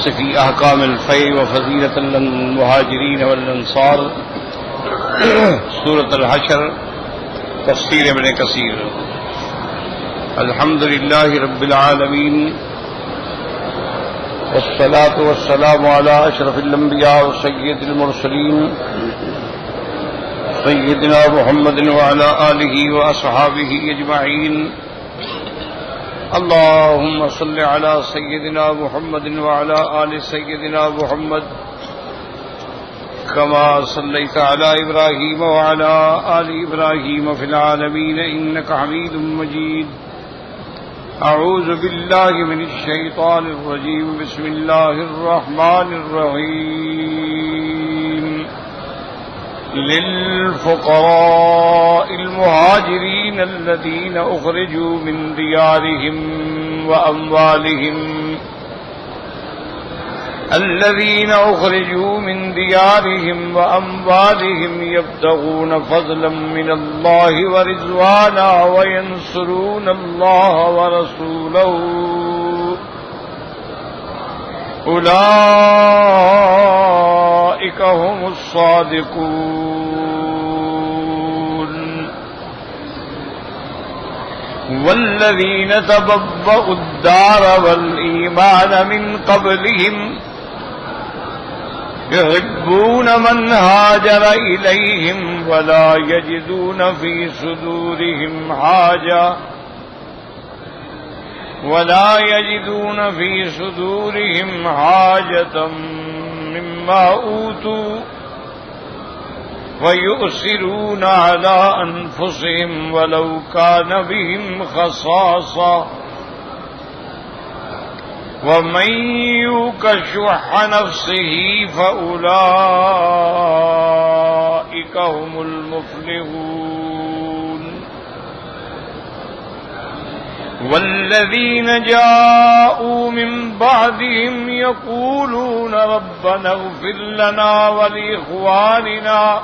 الناس في أحكام الفيء وفضيلة للمهاجرين والأنصار سورة الحشر تفسير ابن كثير. الحمد لله رب العالمين والصلاة والسلام على أشرف الأنبياء وسيد المرسلين سيدنا محمد وعلى آله وأصحابه أجمعين. اللهم صل على سيدنا محمد وعلى آل سيدنا محمد كما صليت على إبراهيم وعلى آل إبراهيم في العالمين إنك حميد مجيد. أعوذ بالله من الشيطان الرجيم. بسم الله الرحمن الرحيم. للفقراء المهاجرين الذين أخرجوا من ديارهم وأموالهم يبتغون فضلا من الله ورضوانا وينصرون الله ورسوله أولئك هم الصادقون. والذين تبوأوا الدار والإيمان من قبلهم يحبون من هاجر إليهم ولا يجدون في صدورهم حاجة مما أوتوا ويؤثرون على أنفسهم ولو كان بهم خصاصة ومن يوق شح نفسه فأولئك هم المفلحون. والذين جاءوا من بعدهم يقولون ربنا اغفر لنا ولإخواننا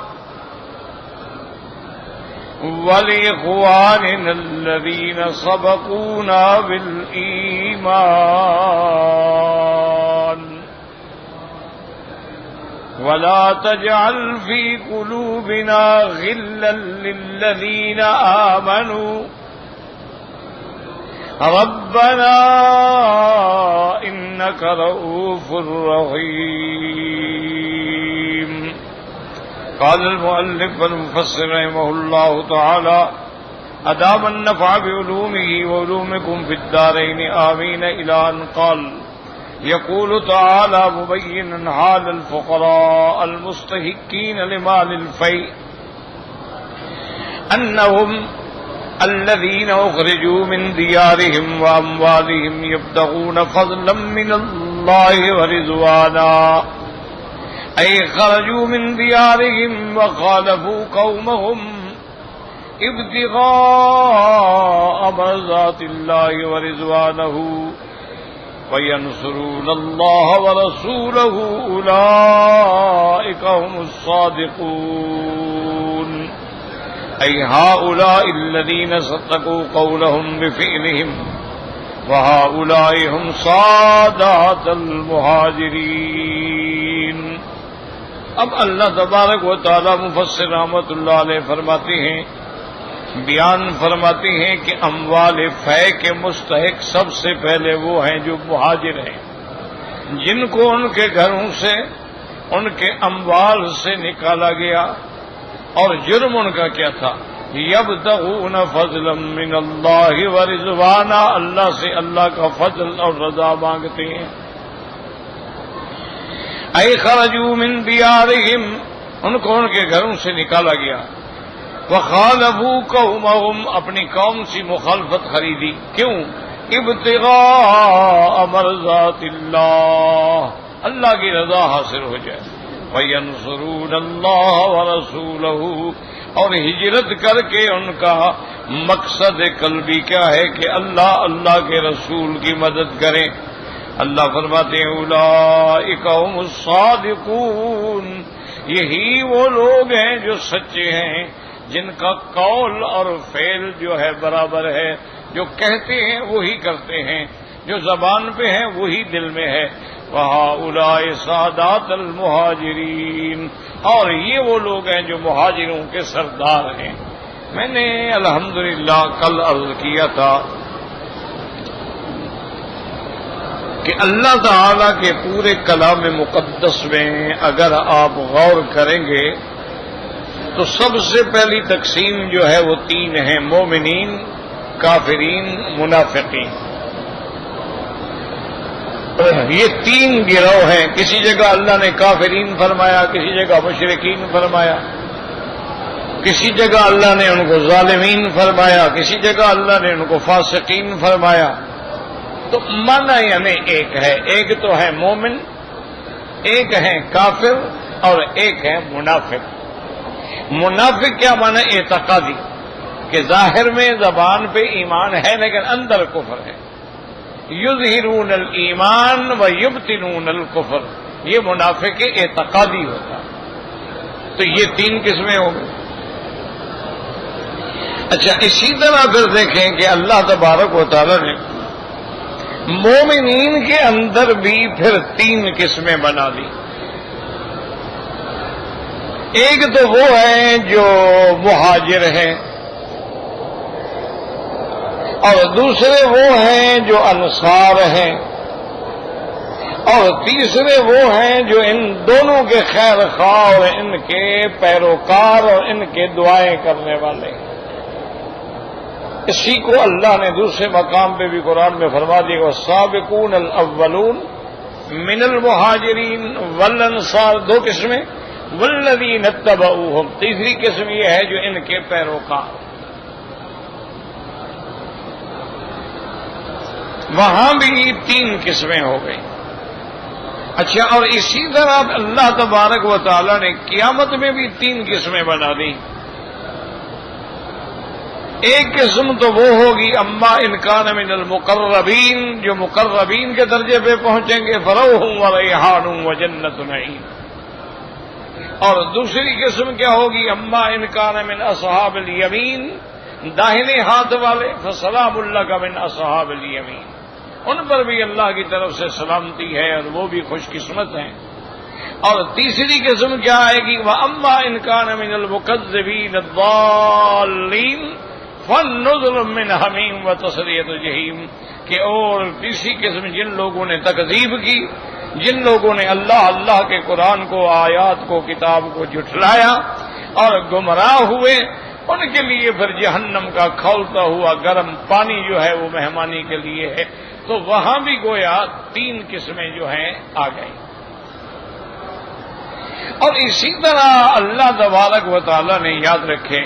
الذين سبقونا بالإيمان ولا تجعل في قلوبنا غلا للذين آمنوا ربنا إنك رؤوف رحيم. قال المؤلف والمفسر رحمه الله تعالى أدام النفع بعلومه وعلومكم في الدارين آمين إلى أن قال يقول تعالى مبينا حال الفقراء المستحقين لمال الفيء أنهم الذين أخرجوا من ديارهم وأموالهم يبتغون فضلا من الله ورضوانا أي خرجوا من ديارهم وخالفوا قومهم ابتغاء مرضات الله ورضوانه وينصرون الله ورسوله أولئك هم الصادقون. أي هؤلاء الذين صدقوا قولهم بفعلهم وهؤلاء هم سادات المہاجرین. اب اللہ تبارک و تعالی مفسر رحمۃ اللہ علیہ فرماتے ہیں، بیان فرماتے ہیں کہ اموال فے کے مستحق سب سے پہلے وہ ہیں جو مہاجر ہیں، جن کو ان کے گھروں سے ان کے اموال سے نکالا گیا. اور جرم ان کا کیا تھا؟ یبتغون فضلا من اللہ ورضوانا، اللہ سے اللہ کا فضل اور رضا مانگتے ہیں. اے خرجوا من دیارہم، ان کو ان کے گھروں سے نکالا گیا. وخالفوا قومہم، اپنی قوم سے مخالفت خریدی. کیوں؟ ابتغاء مرضات اللہ، اللہ کی رضا حاصل ہو جائے. وَيَنْصُرُونَ اللَّهَ وَرَسُولَهُ، اور ہجرت کر کے ان کا مقصد قلبی کیا ہے کہ اللہ کے رسول کی مدد کریں. اللہ فرماتے ہیں اولئک هم الصادقون، یہی وہ لوگ ہیں جو سچے ہیں، جن کا قول اور فعل جو ہے برابر ہے، جو کہتے ہیں وہی کرتے ہیں، جو زبان پہ ہیں وہی دل میں ہے. وَهَؤُلَاءِ سَادَاتُ الْمُهَاجِرِينَ، اور یہ وہ لوگ ہیں جو مہاجروں کے سردار ہیں۔ میں نے الحمدللہ کل عرض کیا تھا کہ اللہ تعالی کے پورے کلام مقدس میں اگر آپ غور کریں گے تو سب سے پہلی تقسیم جو ہے وہ تین ہیں: مومنین، کافرین، منافقین۔ یہ تین گروہ ہیں۔ کسی جگہ اللہ نے کافرین فرمایا، کسی جگہ مشرکین فرمایا، کسی جگہ اللہ نے ان کو ظالمین فرمایا، کسی جگہ اللہ نے ان کو فاسقین فرمایا۔ تو معنی یعنی ایک ہے، ایک تو ہے مومن، ایک ہے کافر، اور ایک ہے منافق۔ منافق کیا معنی؟ اعتقادی، کہ ظاہر میں زبان پہ ایمان ہے لیکن اندر کفر ہے۔ یظہرون الایمان و یبطنون الکفر، یہ منافق اعتقادی ہوتا۔ تو یہ تین قسمیں ہو گئی۔ اچھا، اسی طرح پھر دیکھیں کہ اللہ تبارک و تعالی نے مومنین کے اندر بھی پھر تین قسمیں بنا دی۔ ایک تو وہ ہیں جو مہاجر ہیں، اور دوسرے وہ ہیں جو انصار ہیں، اور تیسرے وہ ہیں جو ان دونوں کے خیر خواہ اور ان کے پیروکار اور ان کے دعائیں کرنے والے ہیں۔ اسی کو اللہ نے دوسرے مقام پہ بھی قرآن میں فرما دیا، والسابقون الاولون من المہاجرین والانصار، دو قسمیں، والذین اتبعوہم، تیسری قسم یہ ہے جو ان کے پیروکار۔ وہاں بھی تین قسمیں ہو گئی۔ اچھا، اور اسی طرح اللہ تبارک و تعالی نے قیامت میں بھی تین قسمیں بنا دی۔ ایک قسم تو وہ ہوگی اما ان کان من المقربین، جو مقربین کے درجے پہ پہنچیں گے، فروح و ریحان و جنت نعیم۔ اور دوسری قسم کیا ہوگی؟ اما ان کان من اصحاب الیمین، داہنے ہاتھ والے، فسلام لک من اصحاب الیمین، ان پر بھی اللہ کی طرف سے سلامتی ہے اور وہ بھی خوش قسمت ہیں۔ اور تیسری قسم کیا آئے گی؟ وَأَمَّا إِنْ كَانَ مِنَ الْمُكَذِّبِينَ الضَّالِّينَ فَالنُّزُلٌ مِّنْ حَمِيمٍ وَتَصْلِيَةُ جَحِيمٍ، کہ اور تیسری قسم جن لوگوں نے تکذیب کی، جن لوگوں نے اللہ کے قرآن کو، آیات کو، کتاب کو جھٹلایا اور گمراہ ہوئے، ان کے لیے پھر جہنم کا کھولتا ہوا گرم پانی جو ہے وہ مہمانی کے لیے ہے۔ تو وہاں بھی گویا تین قسمیں جو ہیں آ گئی۔ اور اسی طرح اللہ تبارک و تعالی نے یاد رکھے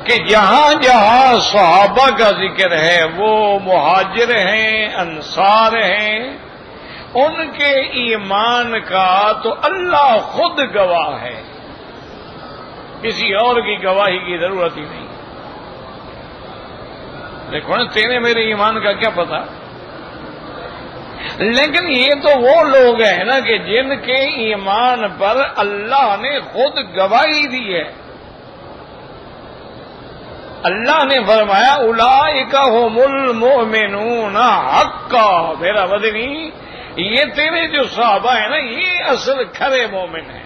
کہ جہاں جہاں صحابہ کا ذکر ہے وہ مہاجر ہیں، انصار ہیں، ان کے ایمان کا تو اللہ خود گواہ ہے، کسی اور کی گواہی کی ضرورت ہی نہیں۔ دیکھو نا، تیرے میرے ایمان کا کیا پتا؟ لیکن یہ تو وہ لوگ ہیں نا کہ جن کے ایمان پر اللہ نے خود گواہی دی ہے۔ اللہ نے فرمایا اولئک ھم المؤمنون حقا، میرا مدنی یہ تیرے جو صحابہ ہیں نا یہ اصل کھرے مومن ہیں۔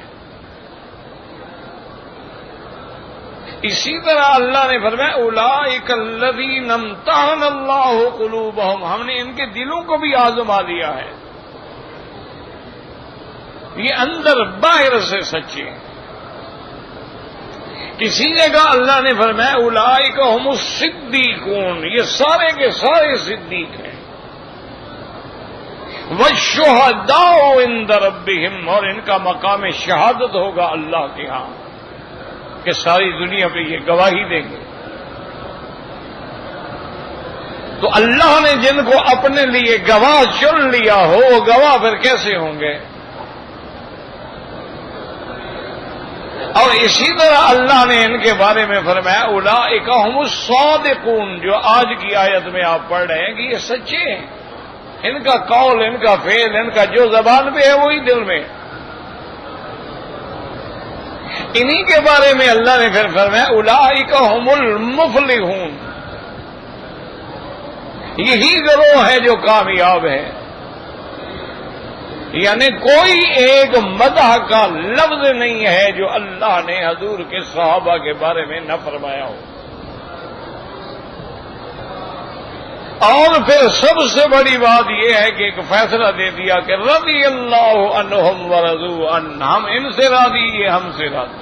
اسی طرح اللہ نے فرمایا اولئک الذین امتحن اللہ قلوبہم، ہم نے ان کے دلوں کو بھی آزما لیا ہے، یہ اندر باہر سے سچے ہیں۔ کسی جگہ اللہ نے فرمایا اولئک ھم الصدیقون، یہ سارے کے سارے صدیق ہیں۔ والشہداء عند ربہم، اور ان کا مقام شہادت ہوگا اللہ کے ہاں کہ ساری دنیا پہ یہ گواہی دیں گے۔ تو اللہ نے جن کو اپنے لیے گواہ چن لیا ہو وہ گواہ پھر کیسے ہوں گے؟ اور اسی طرح اللہ نے ان کے بارے میں فرمایا اولئک ھم الصادقون، جو آج کی آیت میں آپ پڑھ رہے ہیں کہ یہ سچے ہیں، ان کا قول، ان کا فعل، ان کا جو زبان پہ ہے وہی دل میں۔ انہی کے بارے میں اللہ نے پھر فرمایا اولئک ھم المفلحون، یہی گروہ ہے جو کامیاب ہے۔ یعنی کوئی ایک مدح کا لفظ نہیں ہے جو اللہ نے حضور کے صحابہ کے بارے میں نہ فرمایا ہو. اور پھر سب سے بڑی بات یہ ہے کہ ایک فیصلہ دے دیا کہ رضی اللہ عنہم ورضوا عنہ، ہم ان سے راضی، یہ ہم سے راضی.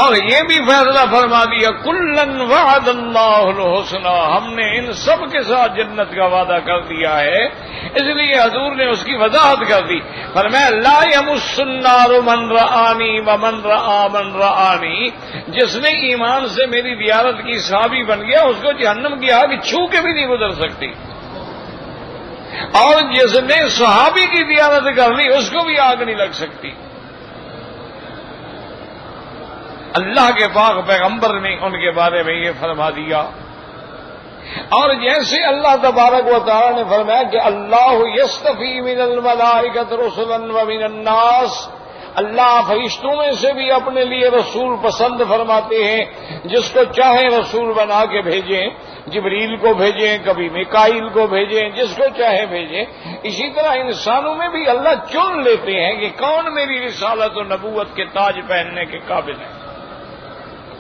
اور یہ بھی فیصلہ فرما دیا کلن وعد اللہ الحسنى، ہم نے ان سب کے ساتھ جنت کا وعدہ کر دیا ہے. اس لیے حضور نے اس کی وضاحت کر دی، فرمایا لا یمس النار من رآنی ومن رآ من رآنی، جس نے ایمان سے میری زیارت کی صحابی بن گیا اس کو جہنم کی آگ چھو کے بھی نہیں گزر سکتی، اور جس نے صحابی کی زیارت کر لی اس کو بھی آگ نہیں لگ سکتی. اللہ کے پاک پیغمبر نے ان کے بارے میں یہ فرما دیا. اور جیسے اللہ تبارک و تعالی نے فرمایا کہ اللہ یصطفی من الملائکۃ رسلا ومن الناس، اللہ فرشتوں میں سے بھی اپنے لیے رسول پسند فرماتے ہیں، جس کو چاہے رسول بنا کے بھیجیں، جبریل کو بھیجیں، کبھی میکائیل کو بھیجیں، جس کو چاہے بھیجیں. اسی طرح انسانوں میں بھی اللہ چن لیتے ہیں کہ کون میری رسالت و نبوت کے تاج پہننے کے قابل ہے.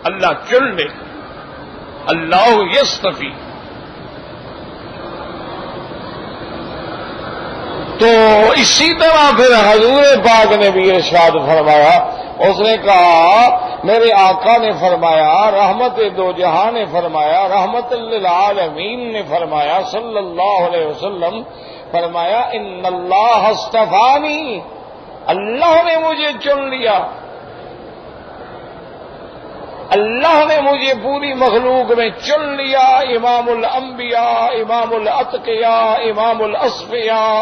اللہ چن لے، اللہ یصطفی. تو اسی طرح پھر حضور پاک نے بھی ارشاد فرمایا، اس نے کہا میرے آقا نے فرمایا، رحمت دو جہاں نے فرمایا، رحمت للعالمین نے فرمایا، صلی اللہ علیہ وسلم فرمایا ان اللہ اصطفانی، اللہ نے مجھے چن لیا، اللہ نے مجھے پوری مخلوق میں چن لیا. امام الانبیاء، امام الاتقیاء، امام الاصفیاء،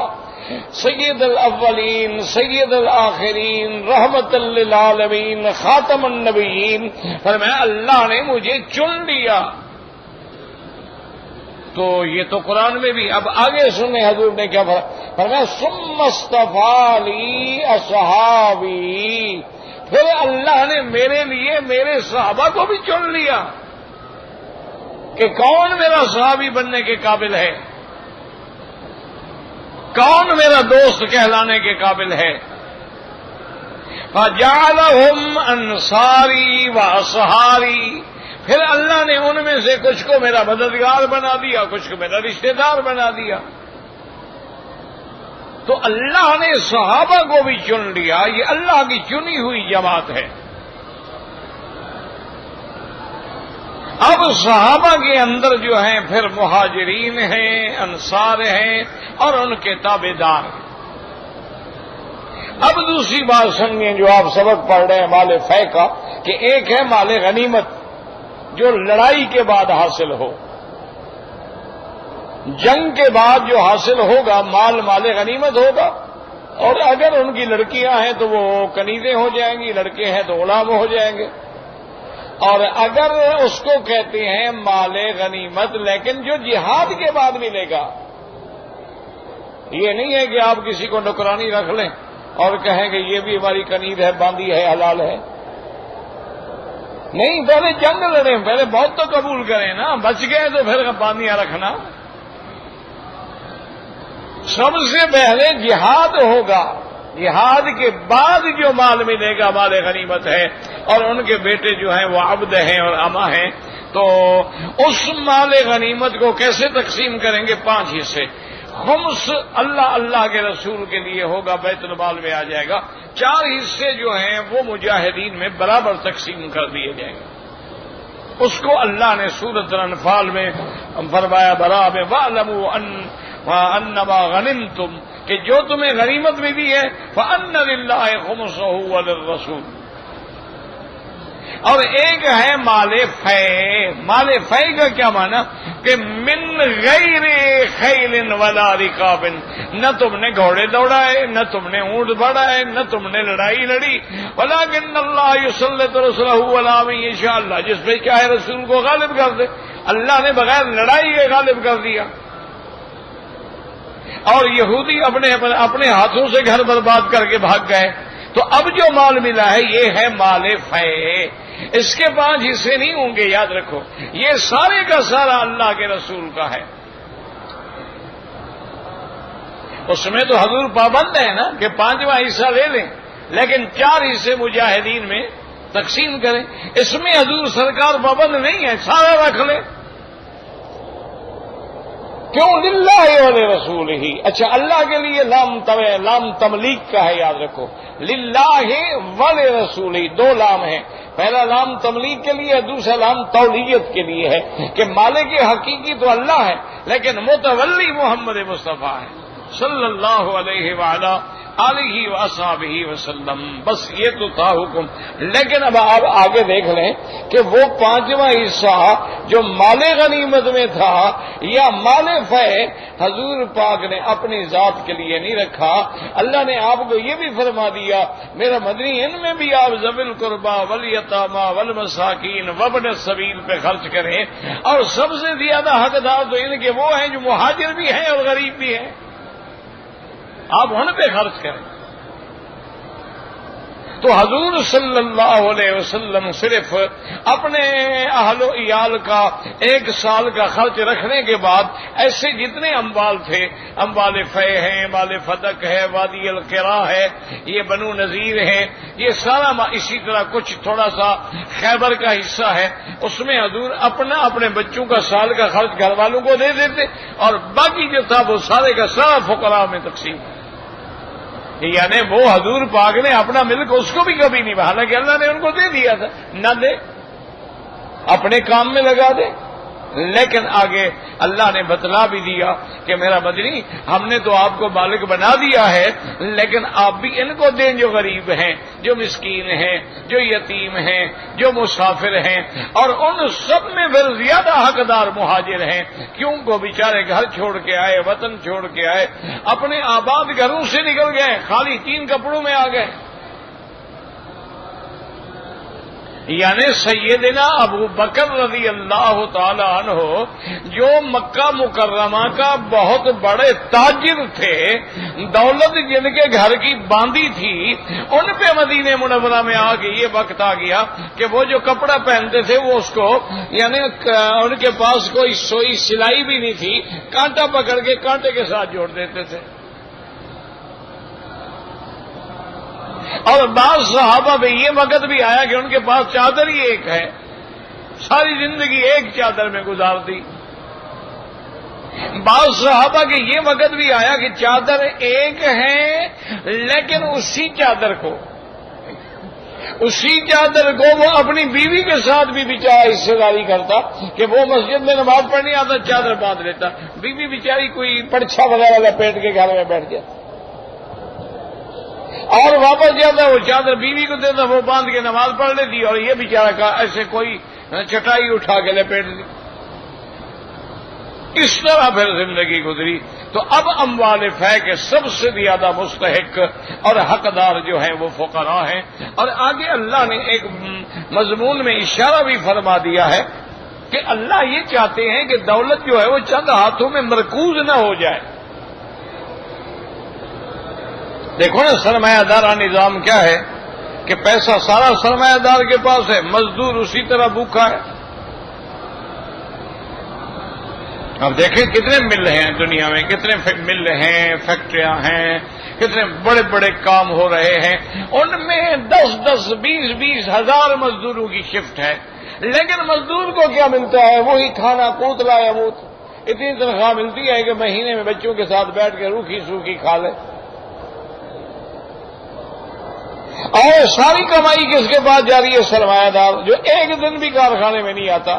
سید الاولین، سید الآخرین، رحمت للعالمین، خاتم النبیین. فرمایا اللہ نے مجھے چن لیا. تو یہ تو قرآن میں بھی. اب آگے سنیں حضور نے کیا فرمایا، ثم اصطفیٰ لی اصحابی، پھر اللہ نے میرے لیے میرے صحابہ کو بھی چن لیا کہ کون میرا صحابی بننے کے قابل ہے، کون میرا دوست کہلانے کے قابل ہے. فجعلہم انصاری و اصحاری، پھر اللہ نے ان میں سے کچھ کو میرا مددگار بنا دیا، کچھ کو میرا رشتہ دار بنا دیا. تو اللہ نے صحابہ کو بھی چن لیا. یہ اللہ کی چنی ہوئی جماعت ہے. اب صحابہ کے اندر جو ہیں پھر مہاجرین ہیں، انصار ہیں، اور ان کے تابع دار ہیں. اب دوسری بات سمجھیں جو آپ سبق پڑھ رہے ہیں مال فے کا، کہ ایک ہے مال غنیمت جو لڑائی کے بعد حاصل ہو، جنگ کے بعد جو حاصل ہوگا مال غنیمت ہوگا. اور اگر ان کی لڑکیاں ہیں تو وہ کنیزیں ہو جائیں گی، لڑکے ہیں تو غلام ہو جائیں گے. اور اگر اس کو کہتے ہیں مال غنیمت، لیکن جو جہاد کے بعد ملے گا، یہ نہیں ہے کہ آپ کسی کو نوکرانی رکھ لیں اور کہیں کہ یہ بھی ہماری کنیز ہے، باندھی ہے، حلال ہے. نہیں، پہلے جنگ لڑیں، پہلے بہت تو قبول کریں نا، بچ گئے تو پھر باندیاں رکھنا. سب سے پہلے جہاد ہوگا، جہاد کے بعد جو مال ملے گا مال غنیمت ہے. اور ان کے بیٹے جو ہیں وہ عبد ہیں اور اما ہیں. تو اس مال غنیمت کو کیسے تقسیم کریں گے؟ 5 حصے. خمس اللہ کے رسول کے لیے ہوگا، بیت المال میں آ جائے گا. 4 حصے جو ہیں وہ مجاہدین میں برابر تقسیم کر دیے جائیں گے. اس کو اللہ نے سورۃ الانفال میں فرمایا برابر وَاعْلَمُوا انما غنمتم، کہ جو تمہیں غنیمت ملی ہے فَأَنَّ لِلَّهِ خُمُسَهُ وَلِلرَّسُولِ. اور ایک ہے مال فے. مال فے کا کیا معنی؟ کہ من غیر خیل ولا رکاب، نہ تم نے گھوڑے دوڑائے، نہ تم نے اونٹ بڑھائے، نہ تم نے لڑائی لڑی. ولکن اللہ یسلط رسلہ علی من یشاء، اللہ جس پہ چاہے رسول کو غالب کر دے. اللہ نے بغیر لڑائی کے غالب کر دیا. اور یہودی اپنے ہاتھوں سے گھر برباد کر کے بھاگ گئے. تو اب جو مال ملا ہے یہ ہے مال فے. اس کے 5 حصے نہیں ہوں گے، یاد رکھو. یہ سارے کا سارا اللہ کے رسول کا ہے. اس میں تو حضور پابند ہے نا کہ 5واں حصہ لے لیں، لیکن 4 حصے مجاہدین میں تقسیم کریں، اس میں حضور سرکار پابند نہیں ہے، سارا رکھ لیں۔ کیوں؟ للہ ولرسولہ۔ اچھا، اللہ کے لیے لام تملیک کا ہے، یاد رکھو، للہ ولرسولہ 2 لام ہیں، پہلا لام تملیک کے لیے، دوسرا لام تولیت کے لیے ہے کہ مالک حقیقی تو اللہ ہے لیکن متولی محمد مصطفیٰ ہے صلی اللہ علیہ وآلہ آلہ وصحبہ وسلم۔ بس یہ تو تھا حکم۔ لیکن اب آپ آگے دیکھ لیں کہ وہ 5واں حصہ جو مال غنیمت میں تھا یا مال فے، حضور پاک نے اپنی ذات کے لیے نہیں رکھا، اللہ نے آپ کو یہ بھی فرما دیا میرا مدنی ان میں بھی آپ ذوی القربیٰ والیتامیٰ والمساکین وابن السبیل پہ خرچ کریں، اور سب سے زیادہ حقدار تو ان کے وہ ہیں جو مہاجر بھی ہیں اور غریب بھی ہیں، آپ ان پہ خرچ کریں۔ تو حضور صلی اللہ علیہ وسلم صرف اپنے اہل و عیال کا 1 سال کا خرچ رکھنے کے بعد ایسے جتنے اموال تھے، اموال فے ہیں، مال فتق ہے، وادی القرا ہے، یہ بنو نذیر ہے، یہ سارا اسی طرح کچھ تھوڑا سا خیبر کا حصہ ہے، اس میں حضور اپنے بچوں کا سال کا خرچ گھر والوں کو دے دیتے، اور باقی جو تھا وہ سارے کا سارا فقراء میں تقسیم، یعنی وہ حضور پاک نے اپنا ملک اس کو بھی کبھی نہیں، حالانکہ اللہ نے ان کو دے دیا تھا، نہ دے اپنے کام میں لگا دے، لیکن آگے اللہ نے بتلا بھی دیا کہ میرا مدنی ہم نے تو آپ کو مالک بنا دیا ہے، لیکن آپ بھی ان کو دیں جو غریب ہیں، جو مسکین ہیں، جو یتیم ہیں، جو مسافر ہیں، اور ان سب میں پھر زیادہ حقدار مہاجر ہیں، کیوں کو بیچارے گھر چھوڑ کے آئے، وطن چھوڑ کے آئے، اپنے آباد گھروں سے نکل گئے، خالی 3 کپڑوں میں آ گئے۔ یعنی سیدنا ابو بکر رضی اللہ تعالی عنہ جو مکہ مکرمہ کا بہت بڑے تاجر تھے، دولت جن کے گھر کی باندھی تھی، ان پہ مدینہ منورہ میں آ کے یہ وقت آ گیا کہ وہ جو کپڑا پہنتے تھے وہ اس کو، یعنی ان کے پاس کوئی سوئی سلائی بھی نہیں تھی، کانٹا پکڑ کے کانٹے کے ساتھ جوڑ دیتے تھے۔ اور بعض صحابہ میں یہ وقت بھی آیا کہ ان کے پاس چادر ہی ایک ہے، ساری زندگی ایک چادر میں گزار دی۔ بعض صحابہ کے یہ وقت بھی آیا کہ چادر ایک ہے لیکن اسی چادر کو وہ اپنی بیوی کے ساتھ بھی بیچارہ حصے داری کرتا کہ وہ مسجد میں نماز پڑھنے آتا، چادر باندھ لیتا، بیوی بیچاری کوئی پرچھا وغیرہ لپیٹ کے گھر میں بیٹھ گیا، اور واپس جاتا وہ چادر بیوی کو دیتا، وہ باندھ کے نماز پڑھ لیتی، اور یہ بیچارہ کا ایسے کوئی چٹائی اٹھا کے لپیٹ دی۔ اس طرح پھر زندگی گزری۔ تو اب اموال فے کے سب سے زیادہ مستحق اور حقدار جو ہیں وہ فقراء ہیں، اور آگے اللہ نے ایک مضمون میں اشارہ بھی فرما دیا ہے کہ اللہ یہ چاہتے ہیں کہ دولت جو ہے وہ چند ہاتھوں میں مرکوز نہ ہو جائے۔ دیکھو نا سرمایہ دارہ نظام کیا ہے کہ پیسہ سارا سرمایہ دار کے پاس ہے، مزدور اسی طرح بھوکا ہے۔ اب دیکھیں کتنے مل ہیں دنیا میں، کتنے مل ہیں، فیکٹریاں ہیں، کتنے بڑے بڑے کام ہو رہے ہیں، ان میں 10-10 20-20 ہزار مزدوروں کی شفٹ ہے، لیکن مزدور کو کیا ملتا ہے؟ وہی کھانا کوتلا یا موت، اتنی تنخواہ ملتی ہے کہ مہینے میں بچوں کے ساتھ بیٹھ کے روکھی سوکھی کھا لے، اور ساری کمائی کس کے پاس جا رہی ہے؟ سرمایہ دار، جو ایک دن بھی کارخانے میں نہیں آتا۔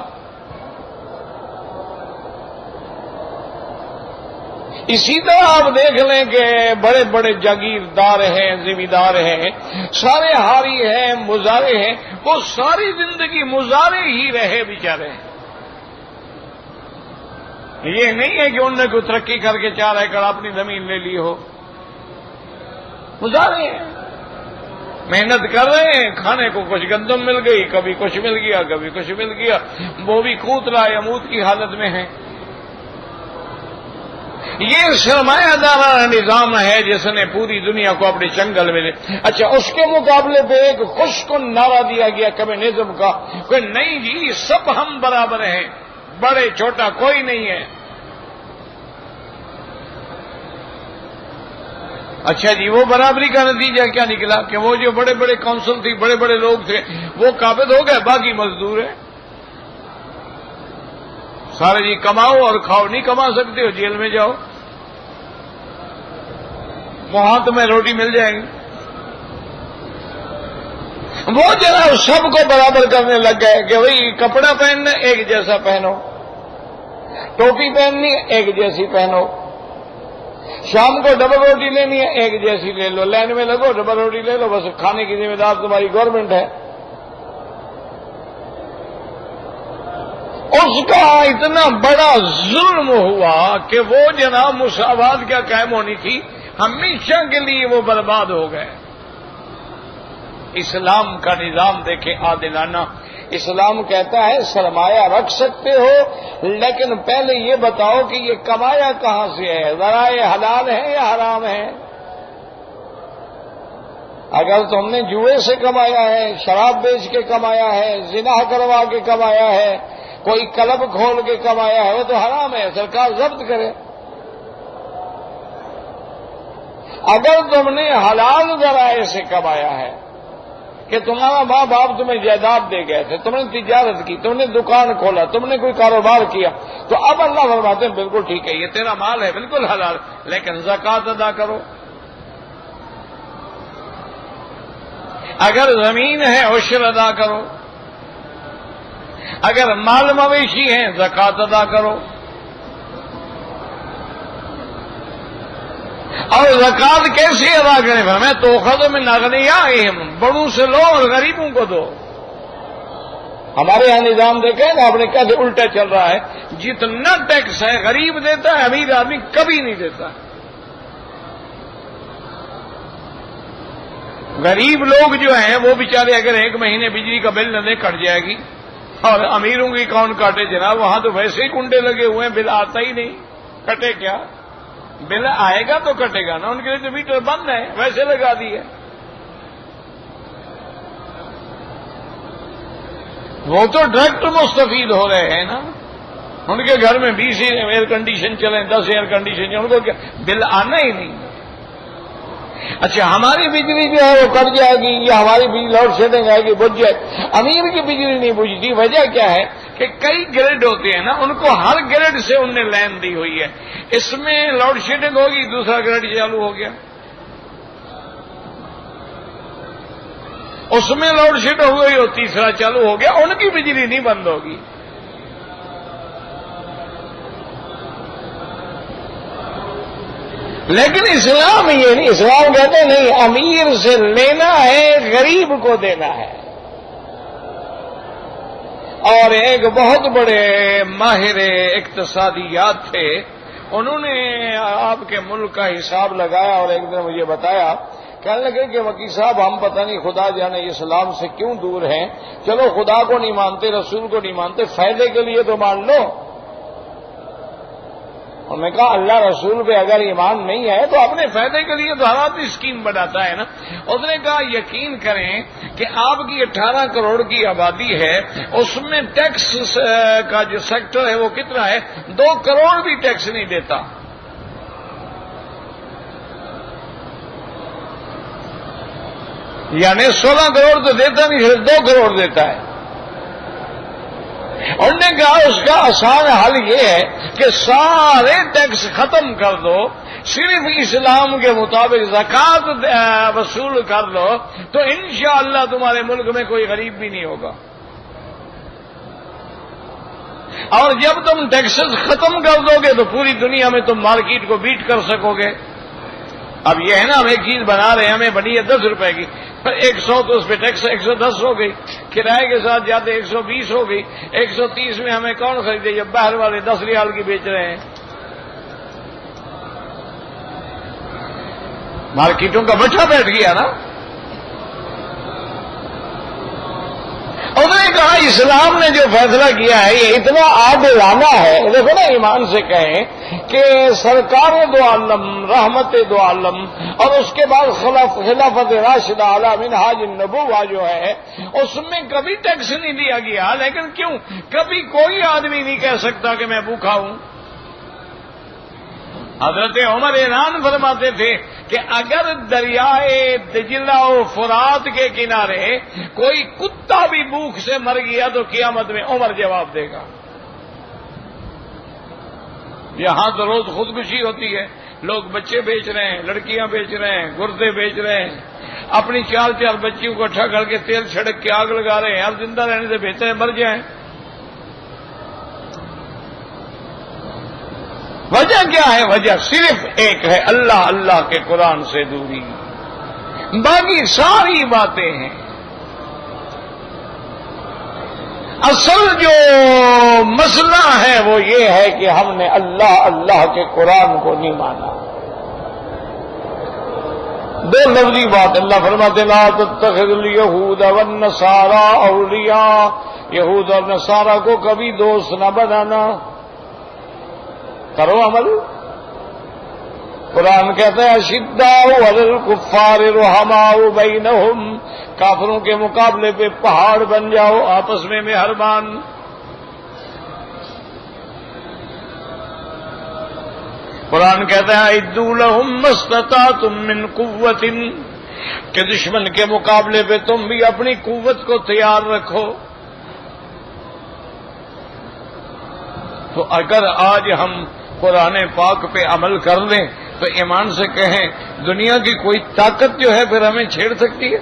اسی طرح آپ دیکھ لیں کہ بڑے بڑے جاگیردار ہیں، زمیندار ہیں، سارے ہاری ہیں، مزارے ہیں، وہ ساری زندگی مزارے ہی رہے بیچارے ہیں۔ یہ نہیں ہے کہ انہوں نے کوئی ترقی کر کے 4 ایکڑ اپنی زمین لے لی ہو، مزارے ہیں، محنت کر رہے ہیں، کھانے کو کچھ گندم مل گئی، کبھی کچھ مل گیا، کبھی کچھ مل گیا، وہ بھی کوتلا یا موت کی حالت میں ہیں۔ یہ سرمایہ دارانہ نظام ہے جس نے پوری دنیا کو اپنے چنگل میں لے۔ اچھا، اس کے مقابلے پہ ایک خوش کن نعرہ دیا گیا کمیونزم کا کہ نہیں جی سب ہم برابر ہیں، بڑے چھوٹا کوئی نہیں ہے۔ اچھا جی، وہ برابری کا نتیجہ کیا نکلا کہ وہ جو بڑے بڑے کونسل تھی، بڑے بڑے لوگ تھے، وہ قابض ہو گئے، باقی مزدور ہیں سارے جی کماؤ اور کھاؤ، نہیں کما سکتے ہو جیل میں جاؤ، وہاں تمہیں روٹی مل جائے گی۔ وہ جناب سب کو برابر کرنے لگ گئے کہ بھئی کپڑا پہننا ایک جیسا پہنو، ٹوپی پہننی ایک جیسی پہنو، شام کو ڈبل روٹی لینی ہے ایک جیسی لے لو، لائن میں لگو ڈبل روٹی لے لو، بس کھانے کی ذمہ دار تمہاری گورنمنٹ ہے۔ اس کا اتنا بڑا ظلم ہوا کہ وہ جناب مساوات کیا قائم ہونی تھی، ہمیشہ کے لیے وہ برباد ہو گئے۔ اسلام کا نظام دیکھیں عادلانہ، اسلام کہتا ہے سرمایہ رکھ سکتے ہو، لیکن پہلے یہ بتاؤ کہ یہ کمایا کہاں سے ہے، ذرائع حلال ہے یا حرام ہے۔ اگر تم نے جوئے سے کمایا ہے، شراب بیچ کے کمایا ہے، زنا کروا کے کمایا ہے، کوئی کلب کھول کے کمایا ہے، وہ تو حرام ہے، سرکار ضبط کرے۔ اگر تم نے حلال ذرائع سے کمایا ہے کہ تمہارا ماں باپ تمہیں جائیداد دے گئے تھے، تم نے تجارت کی، تم نے دکان کھولا، تم نے کوئی کاروبار کیا، تو اب اللہ فرماتے ہیں بالکل ٹھیک ہے، یہ تیرا مال ہے، بالکل حلال، لیکن زکوٰۃ ادا کرو۔ اگر زمین ہے عشر ادا کرو، اگر مال مویشی ہیں زکوٰۃ ادا کرو۔ اور زکوٰۃ کیسے ادا کریں؟ ہمیں تو خود میں نغنیاءہم، بڑوں سے لو اور غریبوں کو دو۔ ہمارے یہاں نظام دیکھیں نا، اپنے کیسے الٹا چل رہا ہے، جتنا ٹیکس ہے غریب دیتا ہے، امیر آدمی کبھی نہیں دیتا۔ غریب لوگ جو ہیں وہ بیچارے اگر ایک مہینے بجلی کا بل نہ دے کٹ جائے گی، اور امیروں کی کون کاٹے جناب، وہاں تو ویسے ہی کنڈے لگے ہوئے ہیں، بل آتا ہی نہیں، کٹے کیا؟ بل آئے گا تو کٹے گا نا، ان کے لیے تو میٹر بند ہے، ویسے لگا دیے۔ وہ تو ڈائریکٹ مستفید ہو رہے ہیں نا، ان کے گھر میں 20 ایئر کنڈیشن چلیں، 10 ایئر کنڈیشن چلیں، ان کو کیا بل آنا ہی نہیں۔ اچھا ہماری بجلی جو ہے وہ کٹ جائے گی، یا ہماری بجلی لوڈ شیڈنگ آئے گی بجھ جائے، امیر کی بجلی نہیں بجھتی، وجہ کیا ہے کہ کئی گریڈ ہوتے ہیں نا، ان کو ہر گریڈ سے ان نے لائن دی ہوئی ہے، اس میں لوڈ شیڈنگ ہوگی، دوسرا گریڈ چالو ہو گیا، اس میں لوڈ شیڈ ہو گئی اور تیسرا چالو ہو گیا، ان کی بجلی نہیں بند ہوگی۔ لیکن اسلام یہ نہیں، اسلام کہتے نہیں، امیر سے لینا ہے، غریب کو دینا ہے۔ اور ایک بہت بڑے ماہر اقتصادیات تھے، انہوں نے آپ کے ملک کا حساب لگایا اور ایک دن مجھے بتایا، کہنے لگے کہ وکیل صاحب ہم پتہ نہیں خدا جانے اسلام سے کیوں دور ہیں، چلو خدا کو نہیں مانتے، رسول کو نہیں مانتے، فائدے کے لیے تو مان لو۔ انہوں نے کہا اللہ رسول پہ اگر ایمان نہیں ہے تو اپنے فائدے کے لیے تو ہر آدمی اسکیم بناتا ہے نا۔ اس نے کہا یقین کریں کہ آپ کی 18 کروڑ کی آبادی ہے، اس میں ٹیکس کا جو سیکٹر ہے وہ کتنا ہے؟ 2 کروڑ بھی ٹیکس نہیں دیتا۔ یعنی 16 کروڑ تو دیتا نہیں، صرف 2 کروڑ دیتا ہے۔ انہوں نے کہا اس کا آسان حل یہ ہے کہ سارے ٹیکس ختم کر دو، صرف اسلام کے مطابق زکوٰۃ وصول کر لو، تو انشاءاللہ تمہارے ملک میں کوئی غریب بھی نہیں ہوگا۔ اور جب تم ٹیکسز ختم کر دو گے تو پوری دنیا میں تم مارکیٹ کو بیٹ کر سکو گے۔ اب یہ ہے نا، ہم ایک چیز بنا رہے ہیں، ہمیں بنی ہے 10 روپے کی، 100 تو اس پہ ٹیکس 110 ہو گئی، کرائے کے ساتھ جاتے 120 ہو گئی، 130 میں ہمیں کون خریدے جب باہر والے 10 ریال کی بیچ رہے ہیں؟ مارکیٹوں کا بچہ بیٹھ گیا نا۔ انہوں نے کہا اسلام نے جو فیصلہ کیا ہے یہ اتنا عادلانہ ہے، دیکھو نا ایمان سے کہیں کہ سرکار دو عالم، رحمت دو عالم، اور اس کے بعد خلافت راشدہ علی منہاج النبوہ جو ہے، اس میں کبھی ٹیکس نہیں دیا گیا، لیکن کیوں؟ کبھی کوئی آدمی نہیں کہہ سکتا کہ میں بھوکا ہوں۔ حضرت عمر اعلان فرماتے تھے کہ اگر دریائے دجلہ و فرات کے کنارے کوئی کتا بھی بھوک سے مر گیا تو قیامت میں عمر جواب دے گا. یہاں تو روز خودکشی ہوتی ہے، لوگ بچے بیچ رہے ہیں، لڑکیاں بیچ رہے ہیں، گردے بیچ رہے ہیں، اپنی 4 بچیوں کو اٹھا کر کے تیل چھڑک کے آگ لگا رہے ہیں. اب زندہ رہنے سے بہتر ہے مر جائیں. وجہ کیا ہے؟ وجہ صرف ایک ہے، اللہ اللہ کے قرآن سے دوری. باقی ساری باتیں ہیں. اصل جو مسئلہ ہے وہ یہ ہے کہ ہم نے اللہ اللہ کے قرآن کو نہیں مانا. 2 لفظی بات اللہ فرماتے لا تتخذوا اليهود والنصارى اولیاء، یہود اور نصارہ کو کبھی دوست نہ بنانا. کرو عمل. قرآن کہتا ہے اشداء علی الکفار رحماء بینہم، کافروں کے مقابلے پہ پہاڑ بن جاؤ، آپس میں مہربان. قرآن کہتا ہے اعدوا لہم ما استطعتم من قوت، کہ دشمن کے مقابلے پہ تم بھی اپنی قوت کو تیار رکھو. تو اگر آج ہم قرآن پاک پہ عمل کر لیں تو ایمان سے کہیں دنیا کی کوئی طاقت جو ہے پھر ہمیں چھیڑ سکتی ہے؟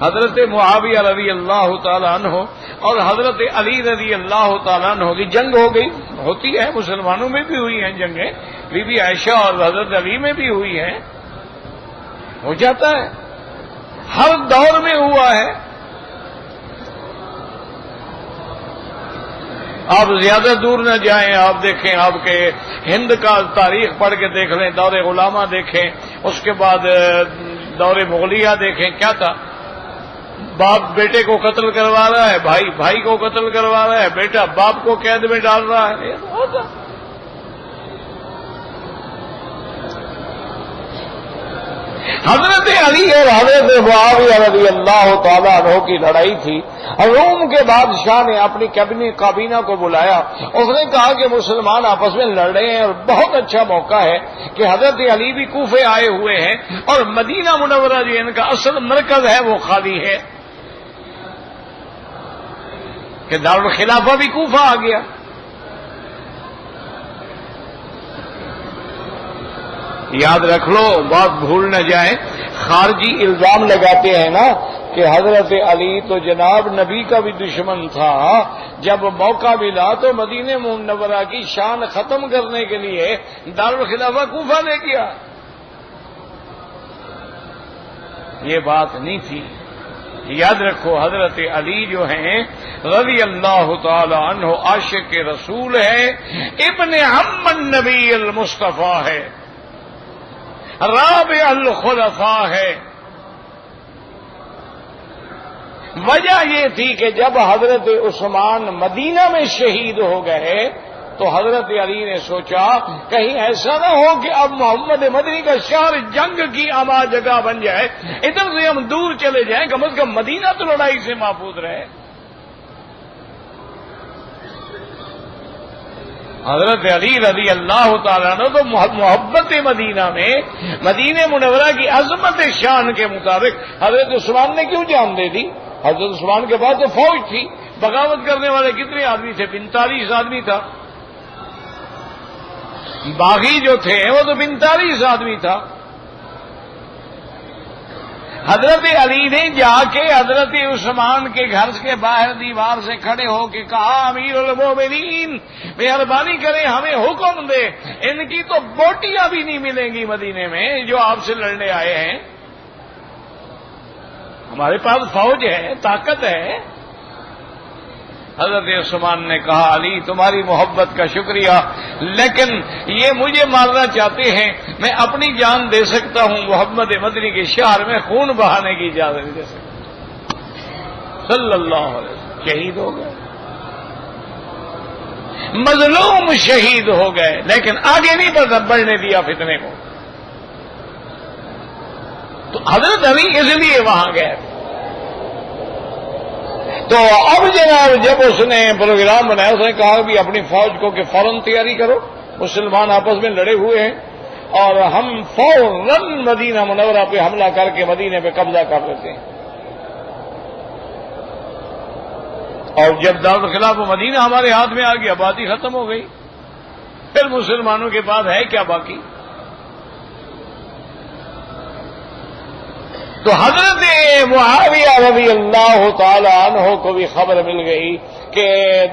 حضرت معاویہ رضی اللہ تعالیٰ عنہ اور حضرت علی رضی اللہ تعالیٰ عنہ کی جنگ ہو گئی. ہوتی ہے، مسلمانوں میں بھی ہوئی ہیں جنگیں، بی بی عائشہ اور حضرت علی میں بھی ہوئی ہیں. ہو جاتا ہے، ہر دور میں ہوا ہے. آپ زیادہ دور نہ جائیں، آپ دیکھیں، آپ کے ہند کا تاریخ پڑھ کے دیکھ لیں، دور غلامہ دیکھیں، اس کے بعد دور مغلیہ دیکھیں. کیا تھا؟ باپ بیٹے کو قتل کروا رہا ہے، بھائی بھائی کو قتل کروا رہا ہے، بیٹا باپ کو قید میں ڈال رہا ہے. حضرت علی اور حضرت معاویہ رضی اللہ تعالیٰ عنہ کی لڑائی تھی. روم کے بادشاہ نے اپنی کابینہ کو بلایا. اس نے کہا کہ مسلمان آپس میں لڑ رہے ہیں اور بہت اچھا موقع ہے کہ حضرت علی بھی کوفے آئے ہوئے ہیں اور مدینہ منورہ جو ان کا اصل مرکز ہے وہ خالی ہے، کہ دارالخلافہ بھی کوفہ آ گیا. یاد رکھ لو، بات بھول نہ جائیں. خارجی الزام لگاتے ہیں نا کہ حضرت علی تو جناب نبی کا بھی دشمن تھا، جب موقع ملا تو مدینہ منورہ کی شان ختم کرنے کے لیے دارالخلافہ کوفہ لے گیا. یہ بات نہیں تھی. یاد رکھو، حضرت علی جو ہیں رضی اللہ تعالی عنہ عاشق رسول ہے، ابن عم النبی المصطفیٰ ہے، رابع الخلفاء ہے. وجہ یہ تھی کہ جب حضرت عثمان مدینہ میں شہید ہو گئے تو حضرت علی نے سوچا کہیں ایسا نہ ہو کہ اب محمد مدنی کا شہر جنگ کی اما جگہ بن جائے، ادھر سے ہم دور چلے جائیں، کم از کم مدینہ تو لڑائی سے محفوظ رہے. حضرت علی رضی اللہ تعالیٰ نے تو محبت مدینہ میں مدینہ منورہ کی عظمت شان کے مطابق حضرت عثمان نے کیوں جان دے دی؟ حضرت عثمان کے پاس تو فوج تھی. بغاوت کرنے والے کتنے آدمی تھے؟ 45 آدمی تھا. باغی جو تھے وہ تو 45 آدمی تھا. حضرت علی نے جا کے حضرت عثمان کے گھر کے باہر دیوار سے کھڑے ہو کے کہا امیر المومنین مہربانی کریں ہمیں حکم دے، ان کی تو بوٹیاں بھی نہیں ملیں گی مدینے میں جو آپ سے لڑنے آئے ہیں. ہمارے پاس فوج ہے، طاقت ہے. حضرت عثمان نے کہا علی تمہاری محبت کا شکریہ، لیکن یہ مجھے مارنا چاہتے ہیں، میں اپنی جان دے سکتا ہوں، محمد مدنی کے شہر میں خون بہانے کی اجازت نہیں دے سکتا. صلی اللہ علیہ وسلم شہید ہو گئے، مظلوم شہید ہو گئے، لیکن آگے نہیں بڑھنے دیا فتنے کو. تو حضرت علی اس لیے وہاں گئے. تو اب جناب جب اس نے پروگرام بنایا، اس نے کہا بھی اپنی فوج کو کہ فوراً تیاری کرو، مسلمان آپس میں لڑے ہوئے ہیں. اور ہم فوراً مدینہ منورہ پہ حملہ کر کے مدینے پہ قبضہ کر لیتے ہیں. اور جب دارالخلافہ مدینہ ہمارے ہاتھ میں آ گئی، آبادی ختم ہو گئی، پھر مسلمانوں کے پاس ہے کیا باقی؟ تو حضرت معاویہ رضی اللہ تعالی عنہ کو بھی خبر مل گئی کہ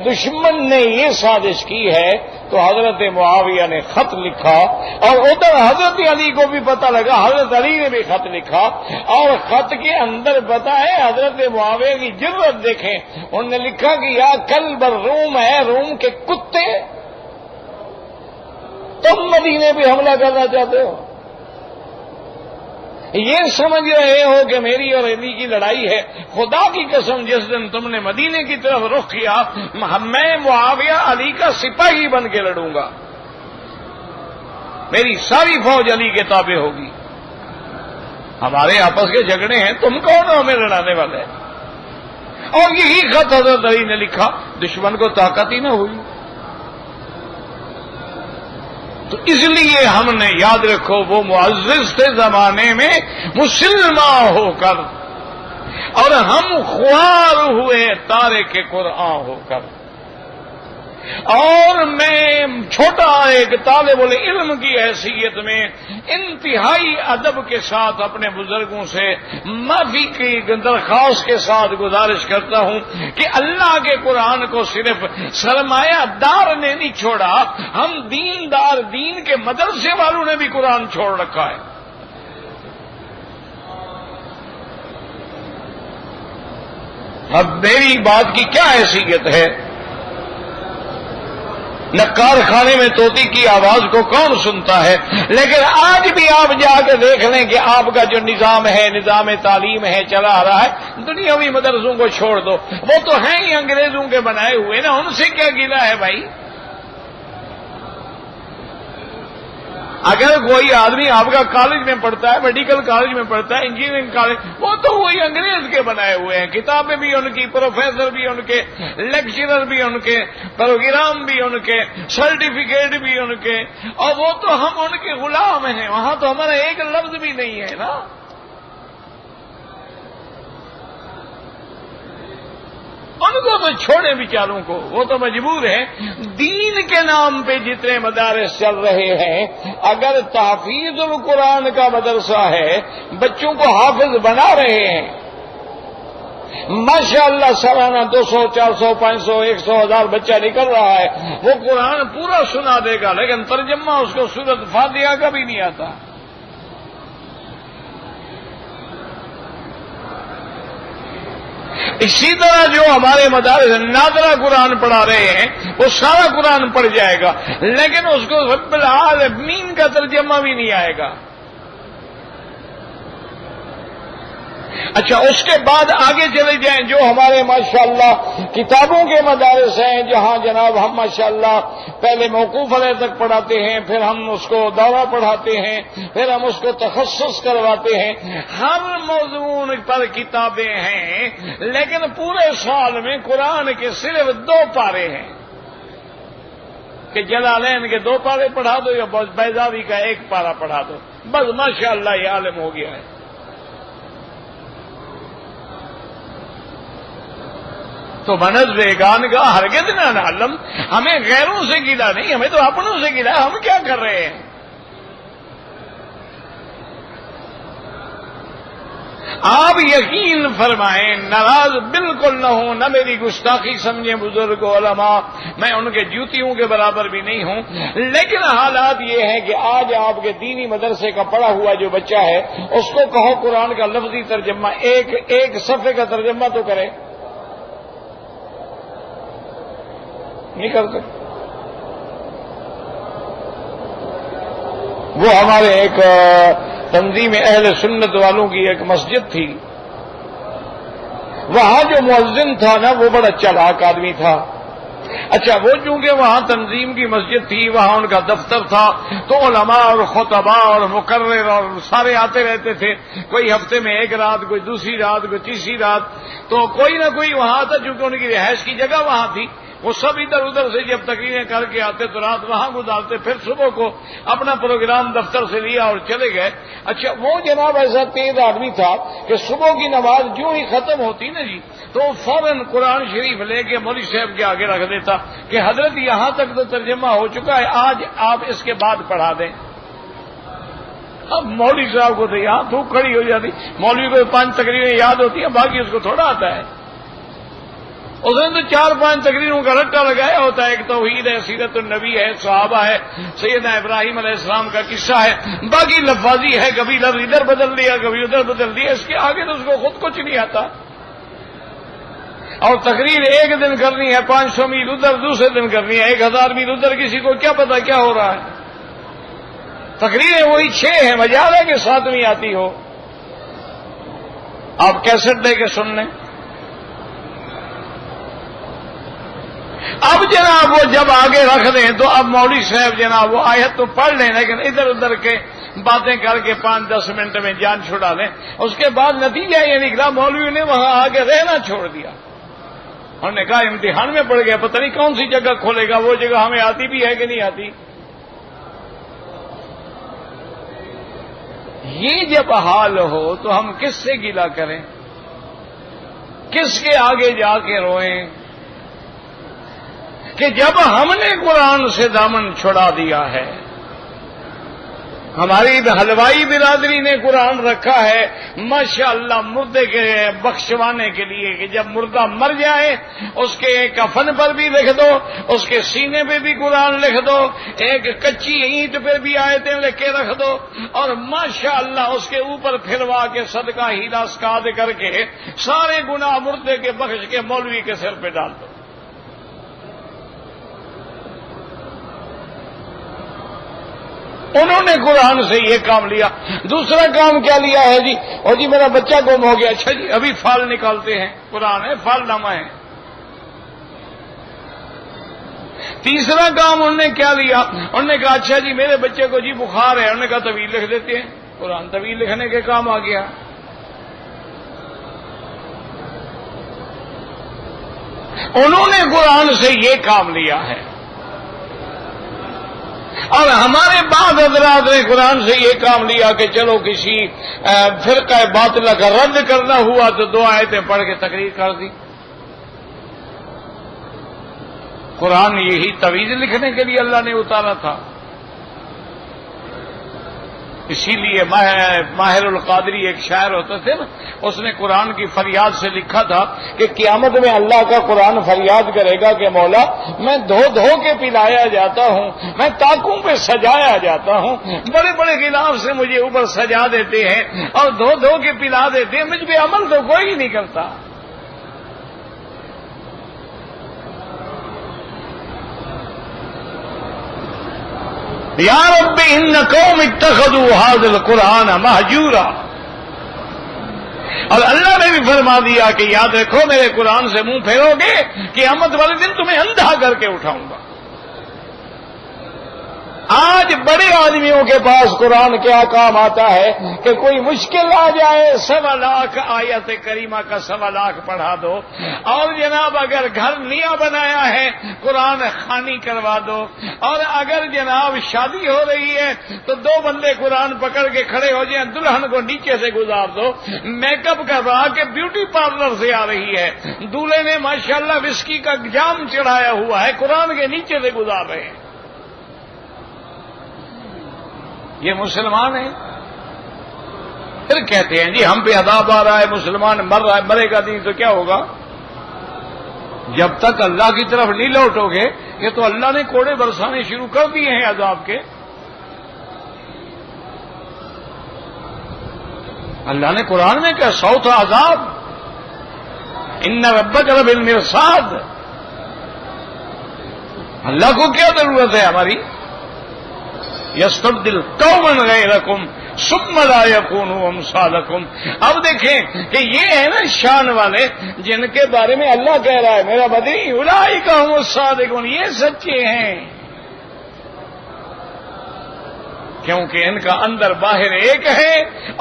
دشمن نے یہ سازش کی ہے، تو حضرت معاویہ نے خط لکھا، اور ادھر حضرت علی کو بھی پتہ لگا، حضرت علی نے بھی خط لکھا، اور خط کے اندر پتہ ہے حضرت معاویہ کی جرأت دیکھیں، انہوں نے لکھا کہ یا کلب الروم، ہے روم کے کتے، تم مدینے پہ حملہ کرنا چاہتے ہو؟ یہ سمجھ رہے ہو کہ میری اور علی کی لڑائی ہے؟ خدا کی قسم جس دن تم نے مدینے کی طرف رخ کیا، میں معاویہ علی کا سپاہی بن کے لڑوں گا، میری ساری فوج علی کے تابع ہوگی. ہمارے آپس کے جھگڑے ہیں، تم کون ہو ہمیں لڑانے والے؟ اور یہی خط حضرت علی نے لکھا، دشمن کو طاقت ہی نہ ہوئی. تو اس لیے ہم نے یاد رکھو وہ معزز تھے زمانے میں مسلمان ہو کر، اور ہم خوار ہوئے تارک قرآن ہو کر. اور میں چھوٹا ایک طالب العلم کی حیثیت میں انتہائی ادب کے ساتھ اپنے بزرگوں سے معافی کی درخواست کے ساتھ گزارش کرتا ہوں کہ اللہ کے قرآن کو صرف سرمایہ دار نے نہیں چھوڑا، ہم دیندار، دین کے مدرسے والوں نے بھی قرآن چھوڑ رکھا ہے. اب میری بات کی کیا حیثیت ہے؟ نہ کارخانے میں طوطی کی آواز کو کون سنتا ہے، لیکن آج بھی آپ جا کے دیکھ لیں کہ آپ کا جو نظام ہے، نظام تعلیم ہے، چلا آ رہا ہے، دنیاوی مدرسوں کو چھوڑ دو، وہ تو ہیں ہی انگریزوں کے بنائے ہوئے نا، ان سے کیا گلا ہے بھائی؟ اگر کوئی آدمی آپ کا کالج میں پڑھتا ہے، میڈیکل کالج میں پڑھتا ہے، انجینئرنگ کالج، وہ تو وہی انگریز کے بنائے ہوئے ہیں، کتابیں بھی ان کی، پروفیسر بھی ان کے، لیکچرر بھی ان کے، پروگرام بھی ان کے، سرٹیفکیٹ بھی ان کے، اور وہ تو ہم ان کے غلام ہیں، وہاں تو ہمارا ایک لفظ بھی نہیں ہے نا. ان کو تو چھوڑے بیچاروں کو، وہ تو مجبور ہیں. دین کے نام پہ جتنے مدارس چل رہے ہیں، اگر تحفیظ القرآن کا مدرسہ ہے، بچوں کو حافظ بنا رہے ہیں، ماشاءاللہ سالانہ 200 400 500 100 1000 بچہ نکل رہا ہے، وہ قرآن پورا سنا دے گا، لیکن ترجمہ اس کو سورۃ فاتحہ کا بھی نہیں آتا. اسی طرح جو ہمارے مدارس نادرہ قرآن پڑھا رہے ہیں، وہ سارا قرآن پڑھ جائے گا، لیکن اس کو رب العالمین کا ترجمہ بھی نہیں آئے گا. اچھا، اس کے بعد آگے چلے جائیں، جو ہمارے ماشاءاللہ کتابوں کے مدارس ہیں، جہاں جناب ہم ماشاءاللہ پہلے موقوف علیہ تک پڑھاتے ہیں، پھر ہم اس کو دورہ پڑھاتے ہیں، پھر ہم اس کو تخصص کرواتے ہیں، ہر موضوع پر کتابیں ہیں، لیکن پورے سال میں قرآن کے صرف 2 پارے ہیں کہ جلالین کے 2 پارے پڑھا دو یا بیضاوی کا 1 پارہ پڑھا دو، بس ماشاءاللہ یہ عالم ہو گیا ہے. تو منز بیگان کا ہرگز نہ نعلم، ہمیں غیروں سے گلا نہیں، ہمیں تو اپنوں سے گلا. ہم کیا کر رہے ہیں؟ آپ یقین فرمائیں، ناراض بالکل نہ ہوں، نہ میری گستاخی سمجھیں بزرگ علماء، میں ان کے جوتیوں کے برابر بھی نہیں ہوں، لیکن حالات یہ ہیں کہ آج آپ کے دینی مدرسے کا پڑھا ہوا جو بچہ ہے، اس کو کہو قرآن کا لفظی ترجمہ، ایک صفحے کا ترجمہ تو کرے، نہیں کرتے. وہ ہمارے ایک تنظیم اہل سنت والوں کی ایک مسجد تھی، وہاں جو مؤذن تھا نا، وہ بڑا چالاک آدمی تھا. اچھا، وہ چونکہ وہاں تنظیم کی مسجد تھی، وہاں ان کا دفتر تھا، تو علماء اور خطباء اور مقرر اور سارے آتے رہتے تھے، کوئی ہفتے میں 1 رات، کوئی دوسری رات، کوئی تیسری رات، تو کوئی نہ کوئی وہاں آتا، چونکہ ان کی رہائش کی جگہ وہاں تھی. وہ سب ادھر ادھر سے جب تقریریں کر کے آتے تو رات وہاں گزارتے، پھر صبح کو اپنا پروگرام دفتر سے لیا اور چلے گئے۔ اچھا وہ جناب ایسا تیز آدمی تھا کہ صبح کی نماز جو ہی ختم ہوتی نا جی تو فوراً قرآن شریف لے کے مولوی صاحب کے آگے رکھ دیتا کہ حضرت یہاں تک تو ترجمہ ہو چکا ہے، آج آپ اس کے بعد پڑھا دیں۔ اب مولوی صاحب کو تو یہاں تھوک کھڑی ہو جاتی، مولوی کو 5 تقریریں یاد ہوتی ہیں، باقی اس کو تھوڑا آتا ہے۔ اس نے تو 4-5 تقریروں کا رٹا لگایا ہوتا ہے، ایک توحید ہے، سیرت النبی ہے، صحابہ ہے، سیدنا ابراہیم علیہ السلام کا قصہ ہے، باقی لفاظی ہے، کبھی لفظ ادھر بدل دیا کبھی ادھر بدل دیا، اس کے آگے تو اس کو خود کچھ نہیں آتا۔ اور تقریر ایک دن کرنی ہے 500 میل ادھر، دوسرے دن کرنی ہے 1000 میل ادھر، کسی کو کیا پتا کیا ہو رہا ہے۔ تقریریں وہی 6 ہیں، مجال ہے کہ 7ویں آتی ہو۔ آپ کیسٹ دے کے سن لیں۔ اب جناب وہ جب آگے رکھ دیں تو اب مولوی صاحب جناب وہ آیت تو پڑھ لیں لیکن ادھر ادھر کے باتیں کر کے 5-10 منٹ میں جان چھڑا لیں۔ اس کے بعد نتیجہ یہ نکلا مولوی نے وہاں آگے رہنا چھوڑ دیا۔ انہوں نے کہا امتحان میں پڑ گیا، پتہ نہیں کون سی جگہ کھولے گا، وہ جگہ ہمیں آتی بھی ہے کہ نہیں آتی۔ یہ جب حال ہو تو ہم کس سے گلہ کریں، کس کے آگے جا کے روئیں کہ جب ہم نے قرآن سے دامن چھڑا دیا ہے، ہماری حلوائی برادری نے قرآن رکھا ہے ماشاءاللہ مردے کے بخشوانے کے لیے کہ جب مردہ مر جائے اس کے کفن پر بھی لکھ دو، اس کے سینے پہ بھی قرآن لکھ دو، ایک کچی اینٹ پہ بھی آیتیں لکھ کے رکھ دو، اور ماشاءاللہ اس کے اوپر پھروا کے صدقہ ہیرا اسکاد کر کے سارے گناہ مردے کے بخش کے مولوی کے سر پہ ڈال دو۔ انہوں نے قرآن سے یہ کام لیا۔ دوسرا کام کیا لیا ہے جی؟ اور جی میرا بچہ گم ہو گیا، اچھا جی ابھی فال نکالتے ہیں، قرآن ہے فال نامہ ہے۔ تیسرا کام انہوں نے کیا لیا؟ انہوں نے کہا اچھا جی میرے بچے کو جی بخار ہے، انہوں نے کہا طویل لکھ دیتے ہیں، قرآن طویل لکھنے کے کام آ گیا۔ انہوں نے قرآن سے یہ کام لیا ہے، اور ہمارے بعض حضرات نے قرآن سے یہ کام لیا کہ چلو کسی فرقہ باطلہ کا رد کرنا ہوا تو 2 آیتیں پڑھ کے تقریر کر دی۔ قرآن یہی تویز لکھنے کے لیے اللہ نے اتارا تھا۔ اسی لیے ماہر القادری ایک شاعر ہوتے تھے نا، اس نے قرآن کی فریاد سے لکھا تھا کہ قیامت میں اللہ کا قرآن فریاد کرے گا کہ مولا میں دھو دھو کے پلایا جاتا ہوں، میں طاقوں پہ سجایا جاتا ہوں، بڑے بڑے غلاف سے مجھے اوپر سجا دیتے ہیں اور دھو دھو کے پلا دیتے ہیں، مجھ پہ عمل تو کوئی نہیں کرتا۔ یا رب ان قوم اتخذوا هذا القرآن مہجورا، اور اللہ نے بھی فرما دیا کہ یاد رکھو میرے قرآن سے منہ پھیرو گے قیامت والے دن تمہیں اندھا کر کے اٹھاؤں گا۔ آج بڑے آدمیوں کے پاس قرآن کیا کام آتا ہے کہ کوئی مشکل آ جائے 1.25 لاکھ آیت کریمہ کا 1.25 لاکھ پڑھا دو، اور جناب اگر گھر نیا بنایا ہے قرآن خوانی کروا دو، اور اگر جناب شادی ہو رہی ہے تو 2 بندے قرآن پکڑ کے کھڑے ہو جائیں، دلہن کو نیچے سے گزار دو، میک اپ کروا کے بیوٹی پارلر سے آ رہی ہے، دولہے نے ماشاءاللہ وسکی کا جام چڑھایا ہوا ہے، قرآن کے نیچے سے گزار رہے ہیں۔ یہ مسلمان ہیں؟ پھر کہتے ہیں جی ہم پہ عذاب آ رہا ہے، مسلمان مر رہا ہے، مرے گا نہیں تو کیا ہوگا؟ جب تک اللہ کی طرف نہیں لوٹو گے، یہ تو اللہ نے کوڑے برسانے شروع کر دیے ہیں عذاب کے۔ اللہ نے قرآن میں کہا 100 تھا عذاب، ان ربک لبالمرصاد۔ اللہ کو کیا ضرورت ہے ہماری؟ یستبدل قوما غیرکم ثم لا یکونوا امثالکم۔ اب دیکھیں کہ یہ ہے نا شان والے جن کے بارے میں اللہ کہہ رہا ہے میرا بدی اولئک هم الصادقون، یہ سچے ہیں۔ کیونکہ ان کا اندر باہر ایک ہے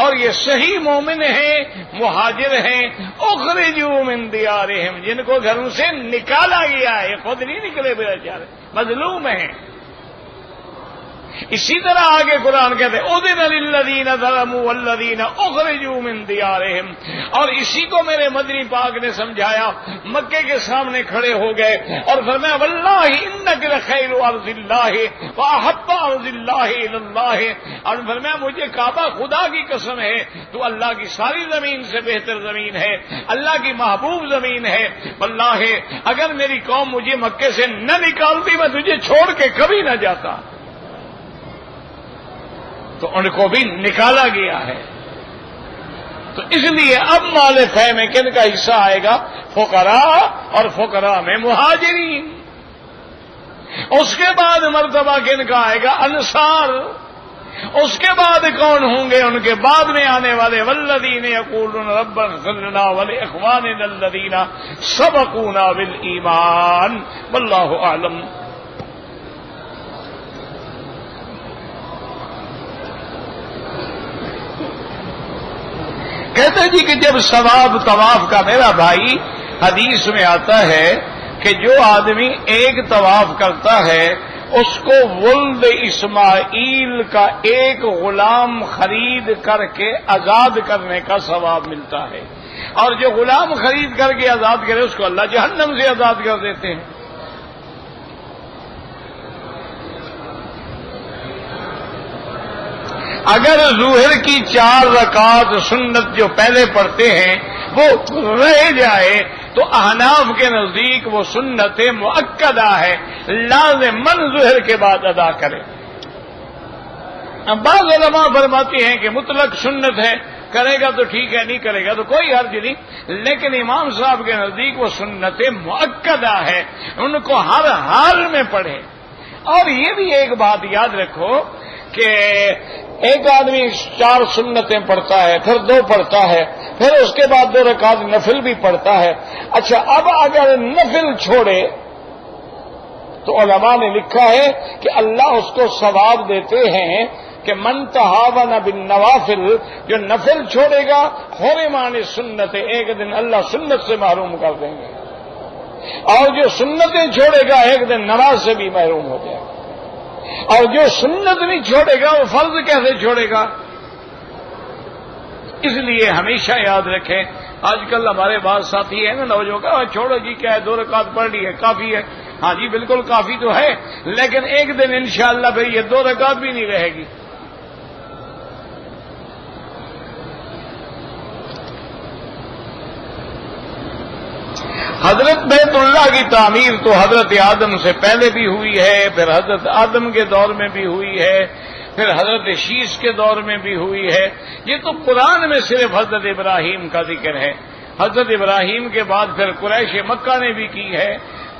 اور یہ صحیح مومن ہیں، مہاجر ہیں، اخرجوا من دیارہم، جن کو گھروں سے نکالا گیا ہے، یہ خود نہیں نکلے بیچارے، مظلوم ہیں۔ اسی طرح آگے قرآن کہتے ہیں اذن للذین ظلموا والذین اخرجوا من دیارہم، اور اسی کو میرے مدنی پاک نے سمجھایا، مکے کے سامنے کھڑے ہو گئے اور فرمایا واللہ انک لخیر ارض اللہ واحب ارض اللہ الی اللہ، اور فرمایا مجھے کعبہ خدا کی قسم ہے تو اللہ کی ساری زمین سے بہتر زمین ہے، اللہ کی محبوب زمین ہے، واللہ اگر میری قوم مجھے مکے سے نہ نکالتی میں تجھے چھوڑ کے کبھی نہ جاتا۔ تو ان کو بھی نکالا گیا ہے۔ تو اس لیے اب مال فے میں کن کا حصہ آئے گا؟ فقراء، اور فقراء میں مہاجرین۔ اس کے بعد مرتبہ کن کا آئے گا؟ انصار۔ اس کے بعد کون ہوں گے؟ ان کے بعد میں آنے والے والذین یقولون ربنا اغفر لنا ولاخواننا الذین سبقونا بالایمان، واللہ اعلم۔ کہتے جی کہ جب ثواب طواف کا، میرا بھائی حدیث میں آتا ہے کہ جو آدمی ایک طواف کرتا ہے اس کو ولد اسماعیل کا ایک غلام خرید کر کے آزاد کرنے کا ثواب ملتا ہے، اور جو غلام خرید کر کے آزاد کرے اس کو اللہ جہنم سے آزاد کر دیتے ہیں۔ اگر ظہر کی 4 رکعت سنت جو پہلے پڑھتے ہیں وہ رہ جائے تو احناف کے نزدیک وہ سنت مؤکدہ ہے، لازماً ظہر کے بعد ادا کرے۔ اب بعض علماء فرماتے ہیں کہ مطلق سنت ہے، کرے گا تو ٹھیک ہے، نہیں کرے گا تو کوئی حرج نہیں، لیکن امام صاحب کے نزدیک وہ سنت مؤکدہ ہے، ان کو ہر حال میں پڑھے۔ اور یہ بھی ایک بات یاد رکھو کہ ایک آدمی 4 سنتیں پڑھتا ہے، پھر 2 پڑھتا ہے، پھر اس کے بعد 2 رکعت نفل بھی پڑھتا ہے۔ اچھا، اب اگر نفل چھوڑے تو علماء نے لکھا ہے کہ اللہ اس کو ثواب دیتے ہیں کہ من تہاون بالنوافل، جو نفل چھوڑے گا حرمان سنت، ایک دن اللہ سنت سے محروم کر دیں گے، اور جو سنتیں چھوڑے گا ایک دن نماز سے بھی محروم ہو جائے گا، اور جو سنت نہیں چھوڑے گا وہ فرض کیسے چھوڑے گا؟ اس لیے ہمیشہ یاد رکھیں، آج کل ہمارے بعض ساتھی ہیں نا نوجوان، چھوڑو جی کیا ہے 2 رکعت پڑھ لی ہے کافی ہے۔ ہاں جی بالکل کافی تو ہے، لیکن ایک دن انشاءاللہ پھر یہ 2 رکعت بھی نہیں رہے گی۔ حضرت بیت اللہ کی تعمیر تو حضرت آدم سے پہلے بھی ہوئی ہے، پھر حضرت آدم کے دور میں بھی ہوئی ہے، پھر حضرت شیش کے دور میں بھی ہوئی ہے۔ یہ تو قرآن میں صرف حضرت ابراہیم کا ذکر ہے۔ حضرت ابراہیم کے بعد پھر قریش مکہ نے بھی کی ہے،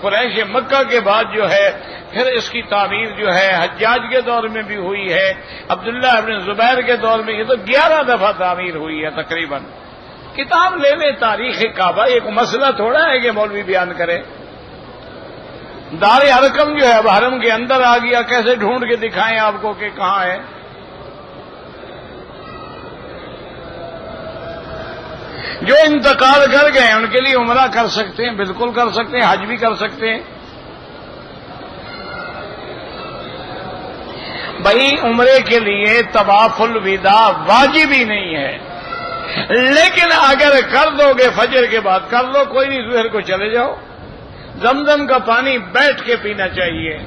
قریش مکہ کے بعد جو ہے پھر اس کی تعمیر جو ہے حجاج کے دور میں بھی ہوئی ہے، عبداللہ ابن زبیر کے دور میں، یہ تو 11 دفعہ تعمیر ہوئی ہے تقریباً۔ کتاب لے لیں تاریخ کعبہ، ایک مسئلہ تھوڑا ہے کہ مولوی بیان کرے۔ دار ارقم جو ہے اب حرم کے اندر آ گیا، کیسے ڈھونڈ کے دکھائیں آپ کو کہ کہاں ہے؟ جو انتقال کر گئے ان کے لیے عمرہ کر سکتے ہیں، بالکل کر سکتے ہیں، حج بھی کر سکتے ہیں۔ بھائی عمرے کے لیے طواف الوداع واجب ہی نہیں ہے، لیکن اگر کر دو گے فجر کے بعد کر لو، کوئی نہیں، ظہر کو چلے جاؤ۔ زمزم کا پانی بیٹھ کے پینا چاہیے۔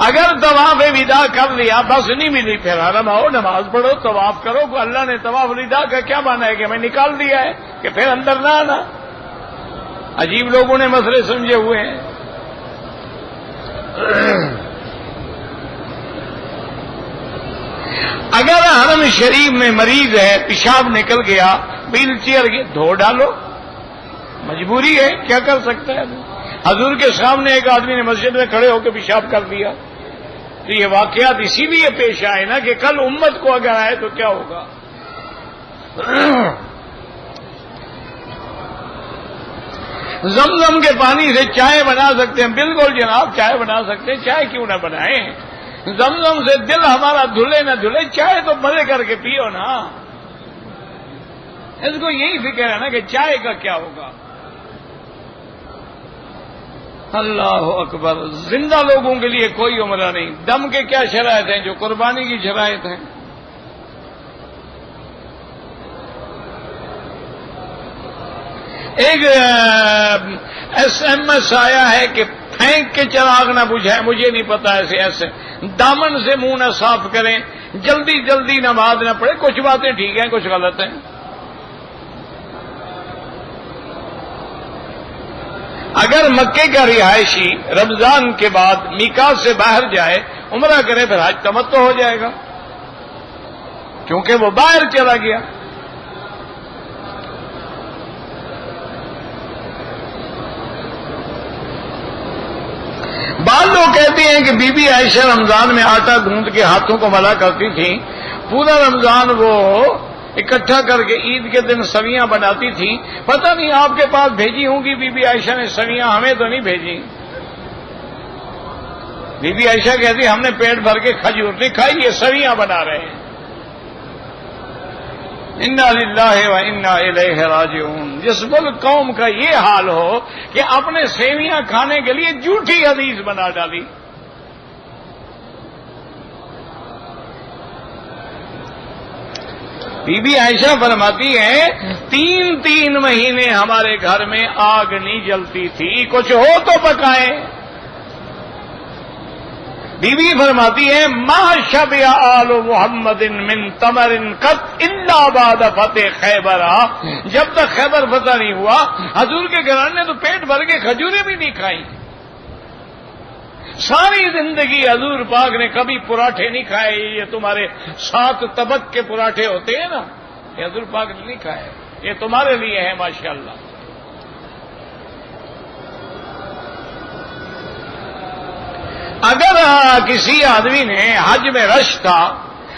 اگر طواف وداع کر لیا بس نہیں ملی، پھر حرم آؤ، نماز پڑھو، طواف کرو۔ اللہ نے طواف وداع کا کیا مانا ہے کہ میں نکال دیا ہے کہ پھر اندر نہ آنا؟ عجیب لوگوں نے مسئلے سمجھے ہوئے ہیں۔ اگر حرم شریف میں مریض ہے، پیشاب نکل گیا، ویل چیئر دھو ڈالو، مجبوری ہے، کیا کر سکتا ہے؟ حضور کے سامنے ایک آدمی نے مسجد میں کھڑے ہو کے پیشاب کر دیا، تو یہ واقعات اسی لیے پیش آئے نا کہ کل امت کو اگر آئے تو کیا ہوگا۔ زمزم کے پانی سے چائے بنا سکتے ہیں، بالکل جناب چائے بنا سکتے ہیں، چائے کیوں نہ بنائیں؟ زمزم سے دل ہمارا دھلے نہ دھلے، چائے تو مزے کر کے پیو نا۔ اس کو یہی فکر ہے نا کہ چائے کا کیا ہوگا۔ اللہ اکبر، زندہ لوگوں کے لیے کوئی عمرہ نہیں۔ دم کے کیا شرائط ہیں؟ جو قربانی کی شرائط ہیں۔ ایک SMS آیا ہے کہ پھینک کے چراغ نہ بجھائیں، مجھے نہیں پتا ایسے دامن سے منہ نہ صاف کریں، جلدی جلدی نماز نہ پڑھے۔ کچھ باتیں ٹھیک ہیں، کچھ غلط ہیں۔ اگر مکے کا رہائشی رمضان کے بعد میقات سے باہر جائے، عمرہ کرے، پھر حج تمتع ہو جائے گا، کیونکہ وہ باہر چلا گیا۔ بعض لوگ کہتے ہیں کہ بی بی عائشہ رمضان میں آٹا گوندھ کے ہاتھوں کو ملا کرتی تھی، پورا رمضان وہ اکٹھا کر کے عید کے دن سویاں بناتی تھی۔ پتہ نہیں آپ کے پاس بھیجی ہوں گی بی بی عائشہ نے سویاں، ہمیں تو نہیں بھیجی۔ بی بی عائشہ کہتی ہم نے پیٹ بھر کے کھجور نہیں کھائی، یہ سویاں بنا رہے ہیں۔ انا للہ و انا الیہ راجعون۔ جس ملک قوم کا یہ حال ہو کہ اپنے سیویاں کھانے کے لیے جھوٹی حدیث بنا ڈالی۔ بی بی عائشہ فرماتی ہے 3 مہینے ہمارے گھر میں آگ نہیں جلتی تھی، کچھ ہو تو پکائیں۔ بی بی فرماتی ہے ما شبع آل محمد من تمر قط الا بعد فتح خیبر۔ جب تک خیبر فتح نہیں ہوا، حضور کے گھرانے نے تو پیٹ بھر کے کھجوریں بھی نہیں کھائیں۔ ساری زندگی حضور پاک نے کبھی پراٹھے نہیں کھائے۔ یہ تمہارے 7 طبق کے پراٹھے ہوتے ہیں نا، یہ حضور پاک نے نہیں کھائے، یہ تمہارے لیے ہے ماشاءاللہ۔ اگر کسی آدمی نے حج میں رش تھا،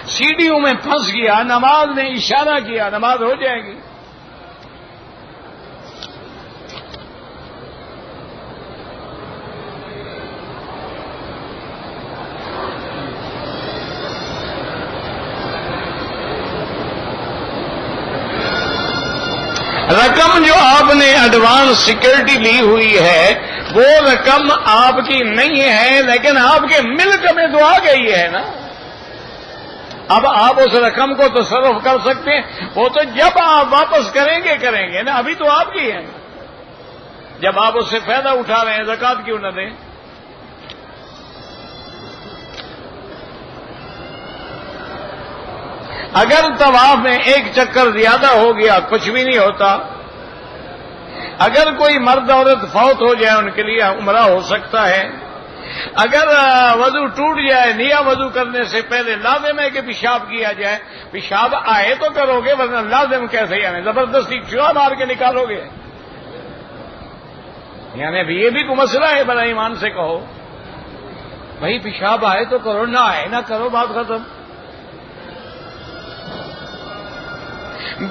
سیڑھیوں میں پھنس گیا، نماز نے اشارہ کیا، نماز ہو جائے گی۔ رقم جو آپ نے ایڈوانس سیکورٹی لی ہوئی ہے وہ رقم آپ کی نہیں ہے، لیکن آپ کے ملک میں تو آ گئی ہے نا۔ اب آپ اس رقم کو تصرف کر سکتے ہیں، وہ تو جب آپ واپس کریں گے نا، ابھی تو آپ کی ہے۔ جب آپ اس سے فائدہ اٹھا رہے ہیں، زکوٰۃ کیوں نہ دیں؟ اگر طواف میں ایک چکر زیادہ ہو گیا کچھ بھی نہیں ہوتا۔ اگر کوئی مرد عورت فوت ہو جائے ان کے لیے عمرہ ہو سکتا ہے۔ اگر وضو ٹوٹ جائے، نیا وضو کرنے سے پہلے لازم ہے کہ پیشاب کیا جائے۔ پیشاب آئے تو کرو گے، ورنہ لازم کیسے؟ یعنی زبردستی چوہا مار کے نکالو گے؟ یعنی ابھی یہ بھی کوئی مسئلہ ہے؟ بڑا ایمان سے کہو بھائی، پیشاب آئے تو کرو، نہ آئے نہ کرو، بات ختم۔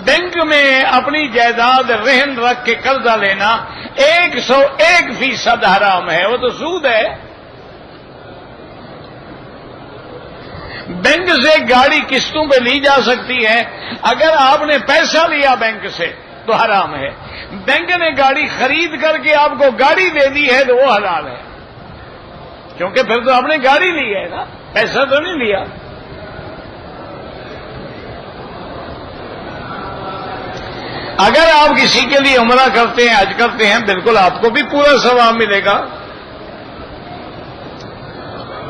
بینک میں اپنی جائیداد رہن رکھ کے قرضہ لینا 101% حرام ہے، وہ تو سود ہے۔ بینک سے گاڑی قسطوں پہ لی جا سکتی ہے، اگر آپ نے پیسہ لیا بینک سے تو حرام ہے۔ بینک نے گاڑی خرید کر کے آپ کو گاڑی دے دی ہے تو وہ حلال ہے، کیونکہ پھر تو آپ نے گاڑی لی ہے نا، پیسہ تو نہیں لیا۔ اگر آپ کسی کے لیے عمرہ کرتے ہیں، حج کرتے ہیں، بالکل آپ کو بھی پورا ثواب ملے گا۔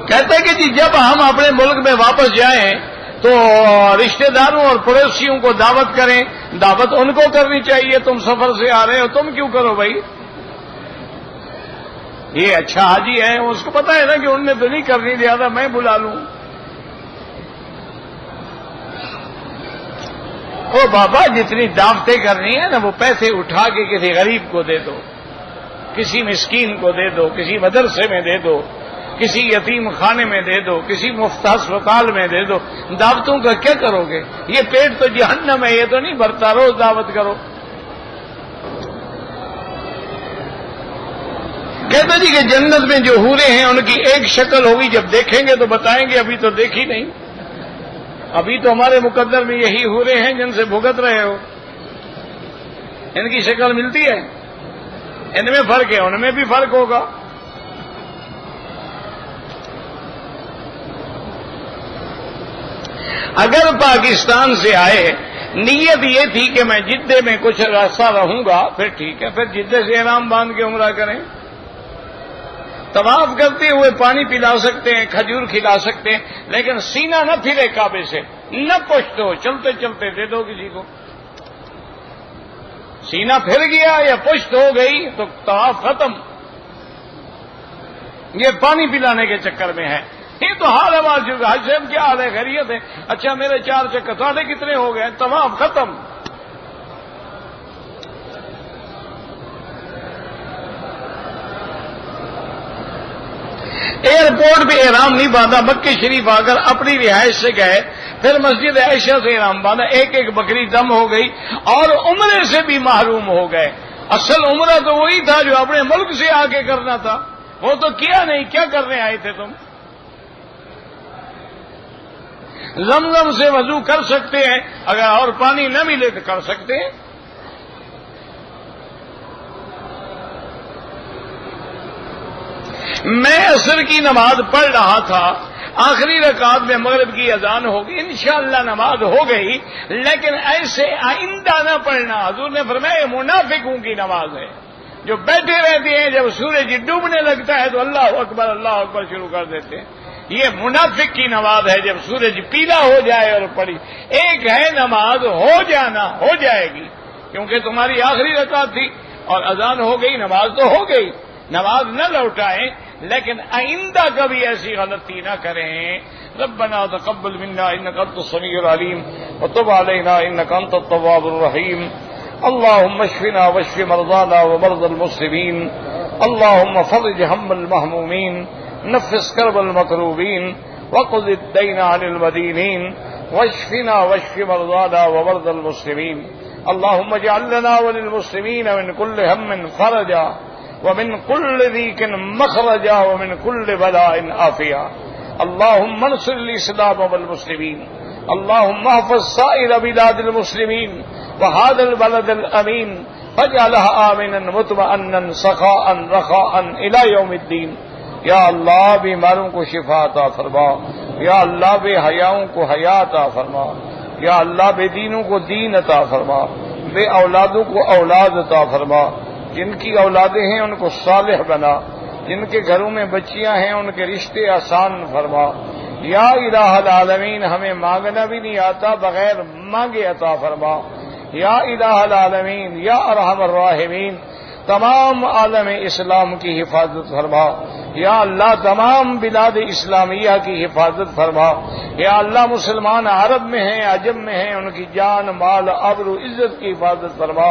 کہتے ہیں کہ جی جب ہم اپنے ملک میں واپس جائیں تو رشتہ داروں اور پڑوسیوں کو دعوت کریں۔ دعوت ان کو کرنی چاہیے، تم سفر سے آ رہے ہو، تم کیوں کرو بھائی؟ یہ اچھا حاجی ہے، اس کو پتا ہے نا کہ ان نے تو نہیں کرنی، زیادہ میں بلا لوں۔ او بابا، جتنی دعوتیں کرنی ہے نا، وہ پیسے اٹھا کے کسی غریب کو دے دو، کسی مسکین کو دے دو، کسی مدرسے میں دے دو، کسی یتیم خانے میں دے دو، کسی مفت ہسپتال میں دے دو۔ دعوتوں کا کیا کرو گے؟ یہ پیٹ تو جہنم ہے، یہ تو نہیں بھرتا، روز دعوت کرو۔ کہتا جی کہ جنت میں جو حوریں ہیں ان کی ایک شکل ہوگی، جب دیکھیں گے تو بتائیں گے، ابھی تو دیکھی نہیں، ابھی تو ہمارے مقدر میں یہی حوریں ہیں جن سے بھگت رہے ہو، ان کی شکل ملتی ہے؟ ان میں فرق ہے، ان میں بھی فرق ہوگا۔ اگر پاکستان سے آئے، نیت یہ تھی کہ میں جدے میں کچھ عرصہ رہوں گا، پھر ٹھیک ہے، پھر جدے سے احرام باندھ کے عمرہ کریں، طواف کرتے ہوئے پانی پلا سکتے ہیں، کھجور کھلا سکتے ہیں، لیکن سینہ نہ پھرے کعبے سے، نہ پشت ہو، چلتے چلتے دے دو کسی کو۔ سینہ پھر گیا یا پشت ہو گئی تو طواف ختم۔ یہ پانی پلانے کے چکر میں ہے۔ یہ تو حال ہے آج حج سے کیا حال ہے؟ خیریت ہے؟ اچھا میرے 4 چکر، ساڑھے کتنے ہو گئے؟ طواف ختم۔ ایئرپورٹ پہ احرام نہیں باندھا، مکہ شریف آ کر اپنی رہائش سے گئے، پھر مسجد عائشہ سے احرام باندھا، ایک ایک بکری دم ہو گئی اور عمرے سے بھی محروم ہو گئے۔ اصل عمرہ تو وہی تھا جو اپنے ملک سے آ کے کرنا تھا، وہ تو کیا نہیں۔ کیا کرنے آئے تھے تم؟ زمزم سے وضو کر سکتے ہیں، اگر اور پانی نہ ملے تو کر سکتے ہیں۔ میں عصر کی نماز پڑھ رہا تھا، آخری رکعت میں مغرب کی اذان ہوگی، انشاءاللہ نماز ہو گئی، لیکن ایسے آئندہ نہ پڑھنا۔ حضور نے فرمایا یہ منافقوں کی نماز ہے، جو بیٹھے رہتے ہیں، جب سورج ڈوبنے لگتا ہے تو اللہ اکبر شروع کر دیتے ہیں۔ یہ منافق کی نماز ہے، جب سورج پیلا ہو جائے اور پڑھی۔ ایک ہے نماز ہو جانا، ہو جائے گی، کیونکہ تمہاری آخری رکعت تھی اور اذان ہو گئی، نماز تو ہو گئی، نماز نہ لوٹائیں، لیکن آئندہ کبھی ایسی غلطی نہ کریں۔ ربنا تقبل منا انك انت السميع العليم وتب علينا انك انت التواب الرحيم۔ اللهم اشفنا واشف مرضانا ومرضى المسلمين، اللهم فرج هم المهمومين، نفس كرب المكروبين، وقض الدين عن المدينين، واشفنا واشف مرضانا ومرضى المسلمين۔ اللهم اجعل لنا وللمسلمين من كل هم فرجا، ومن كل ضيق مخرجا، ومن كل بلاء عافيا۔ اللهم انصر الإسلام والمسلمين، اللهم احفظ سائر بلاد المسلمين وهذا البلد الأمين، واجعلها آمنا مطمئنا سخاء رخاء إلى يوم الدين۔ یا اللہ بیماروں کو شفا عطا فرما، یا اللہ بے حیاؤں کو حیا عطا فرما، یا اللہ بے دینوں کو دین عطا فرما، بے اولادوں کو اولاد عطا فرما، جن کی اولادیں ہیں ان کو صالح بنا، جن کے گھروں میں بچیاں ہیں ان کے رشتے آسان فرما۔ یا الہ العالمین ہمیں مانگنا بھی نہیں آتا، بغیر مانگے عطا فرما۔ یا الہ العالمین، یا ارحم الراحمین تمام عالم اسلام کی حفاظت فرما۔ یا اللہ تمام بلاد اسلامیہ کی حفاظت فرما۔ یا اللہ مسلمان عرب میں ہیں، عجم میں ہیں، ان کی جان مال آبرو عزت کی حفاظت فرما۔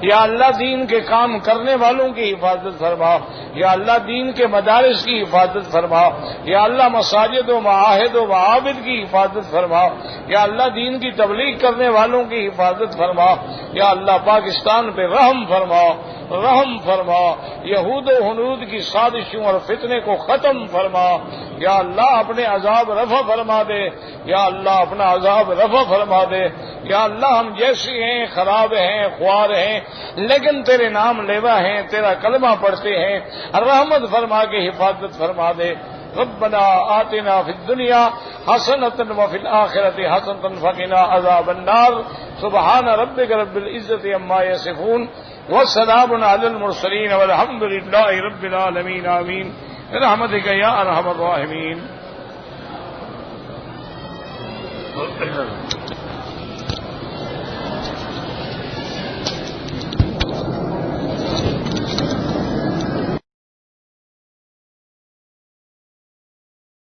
یا اللہ دین کے کام کرنے والوں کی حفاظت فرما۔ یا اللہ دین کے مدارس کی حفاظت فرما۔ یا اللہ مساجد و معاہد و معابد کی حفاظت فرما۔ یا اللہ دین کی تبلیغ کرنے والوں کی حفاظت فرما۔ یا اللہ پاکستان پہ رحم فرما، رحم فرما، یہود و ہنود کی سازشوں اور فتنے کو ختم فرما۔ یا اللہ اپنے عذاب رفع فرما دے، یا اللہ اپنا عذاب رفع فرما دے۔ یا اللہ ہم جیسے ہیں، خراب ہیں، خوار ہیں، لیکن تیرے نام لیوا ہیں، تیرا کلمہ پڑھتے ہیں، رحمت فرما کے حفاظت فرما دے۔ ربنا آتنا فی الدنیا حسنۃ وفی الآخرۃ حسنۃ وقنا عذاب النار۔ سبحان ربک رب العزۃ عما یصفون وسلام علی المرسلین والحمد للہ رب العالمین، آمین برحمتک یا ارحم الراحمین۔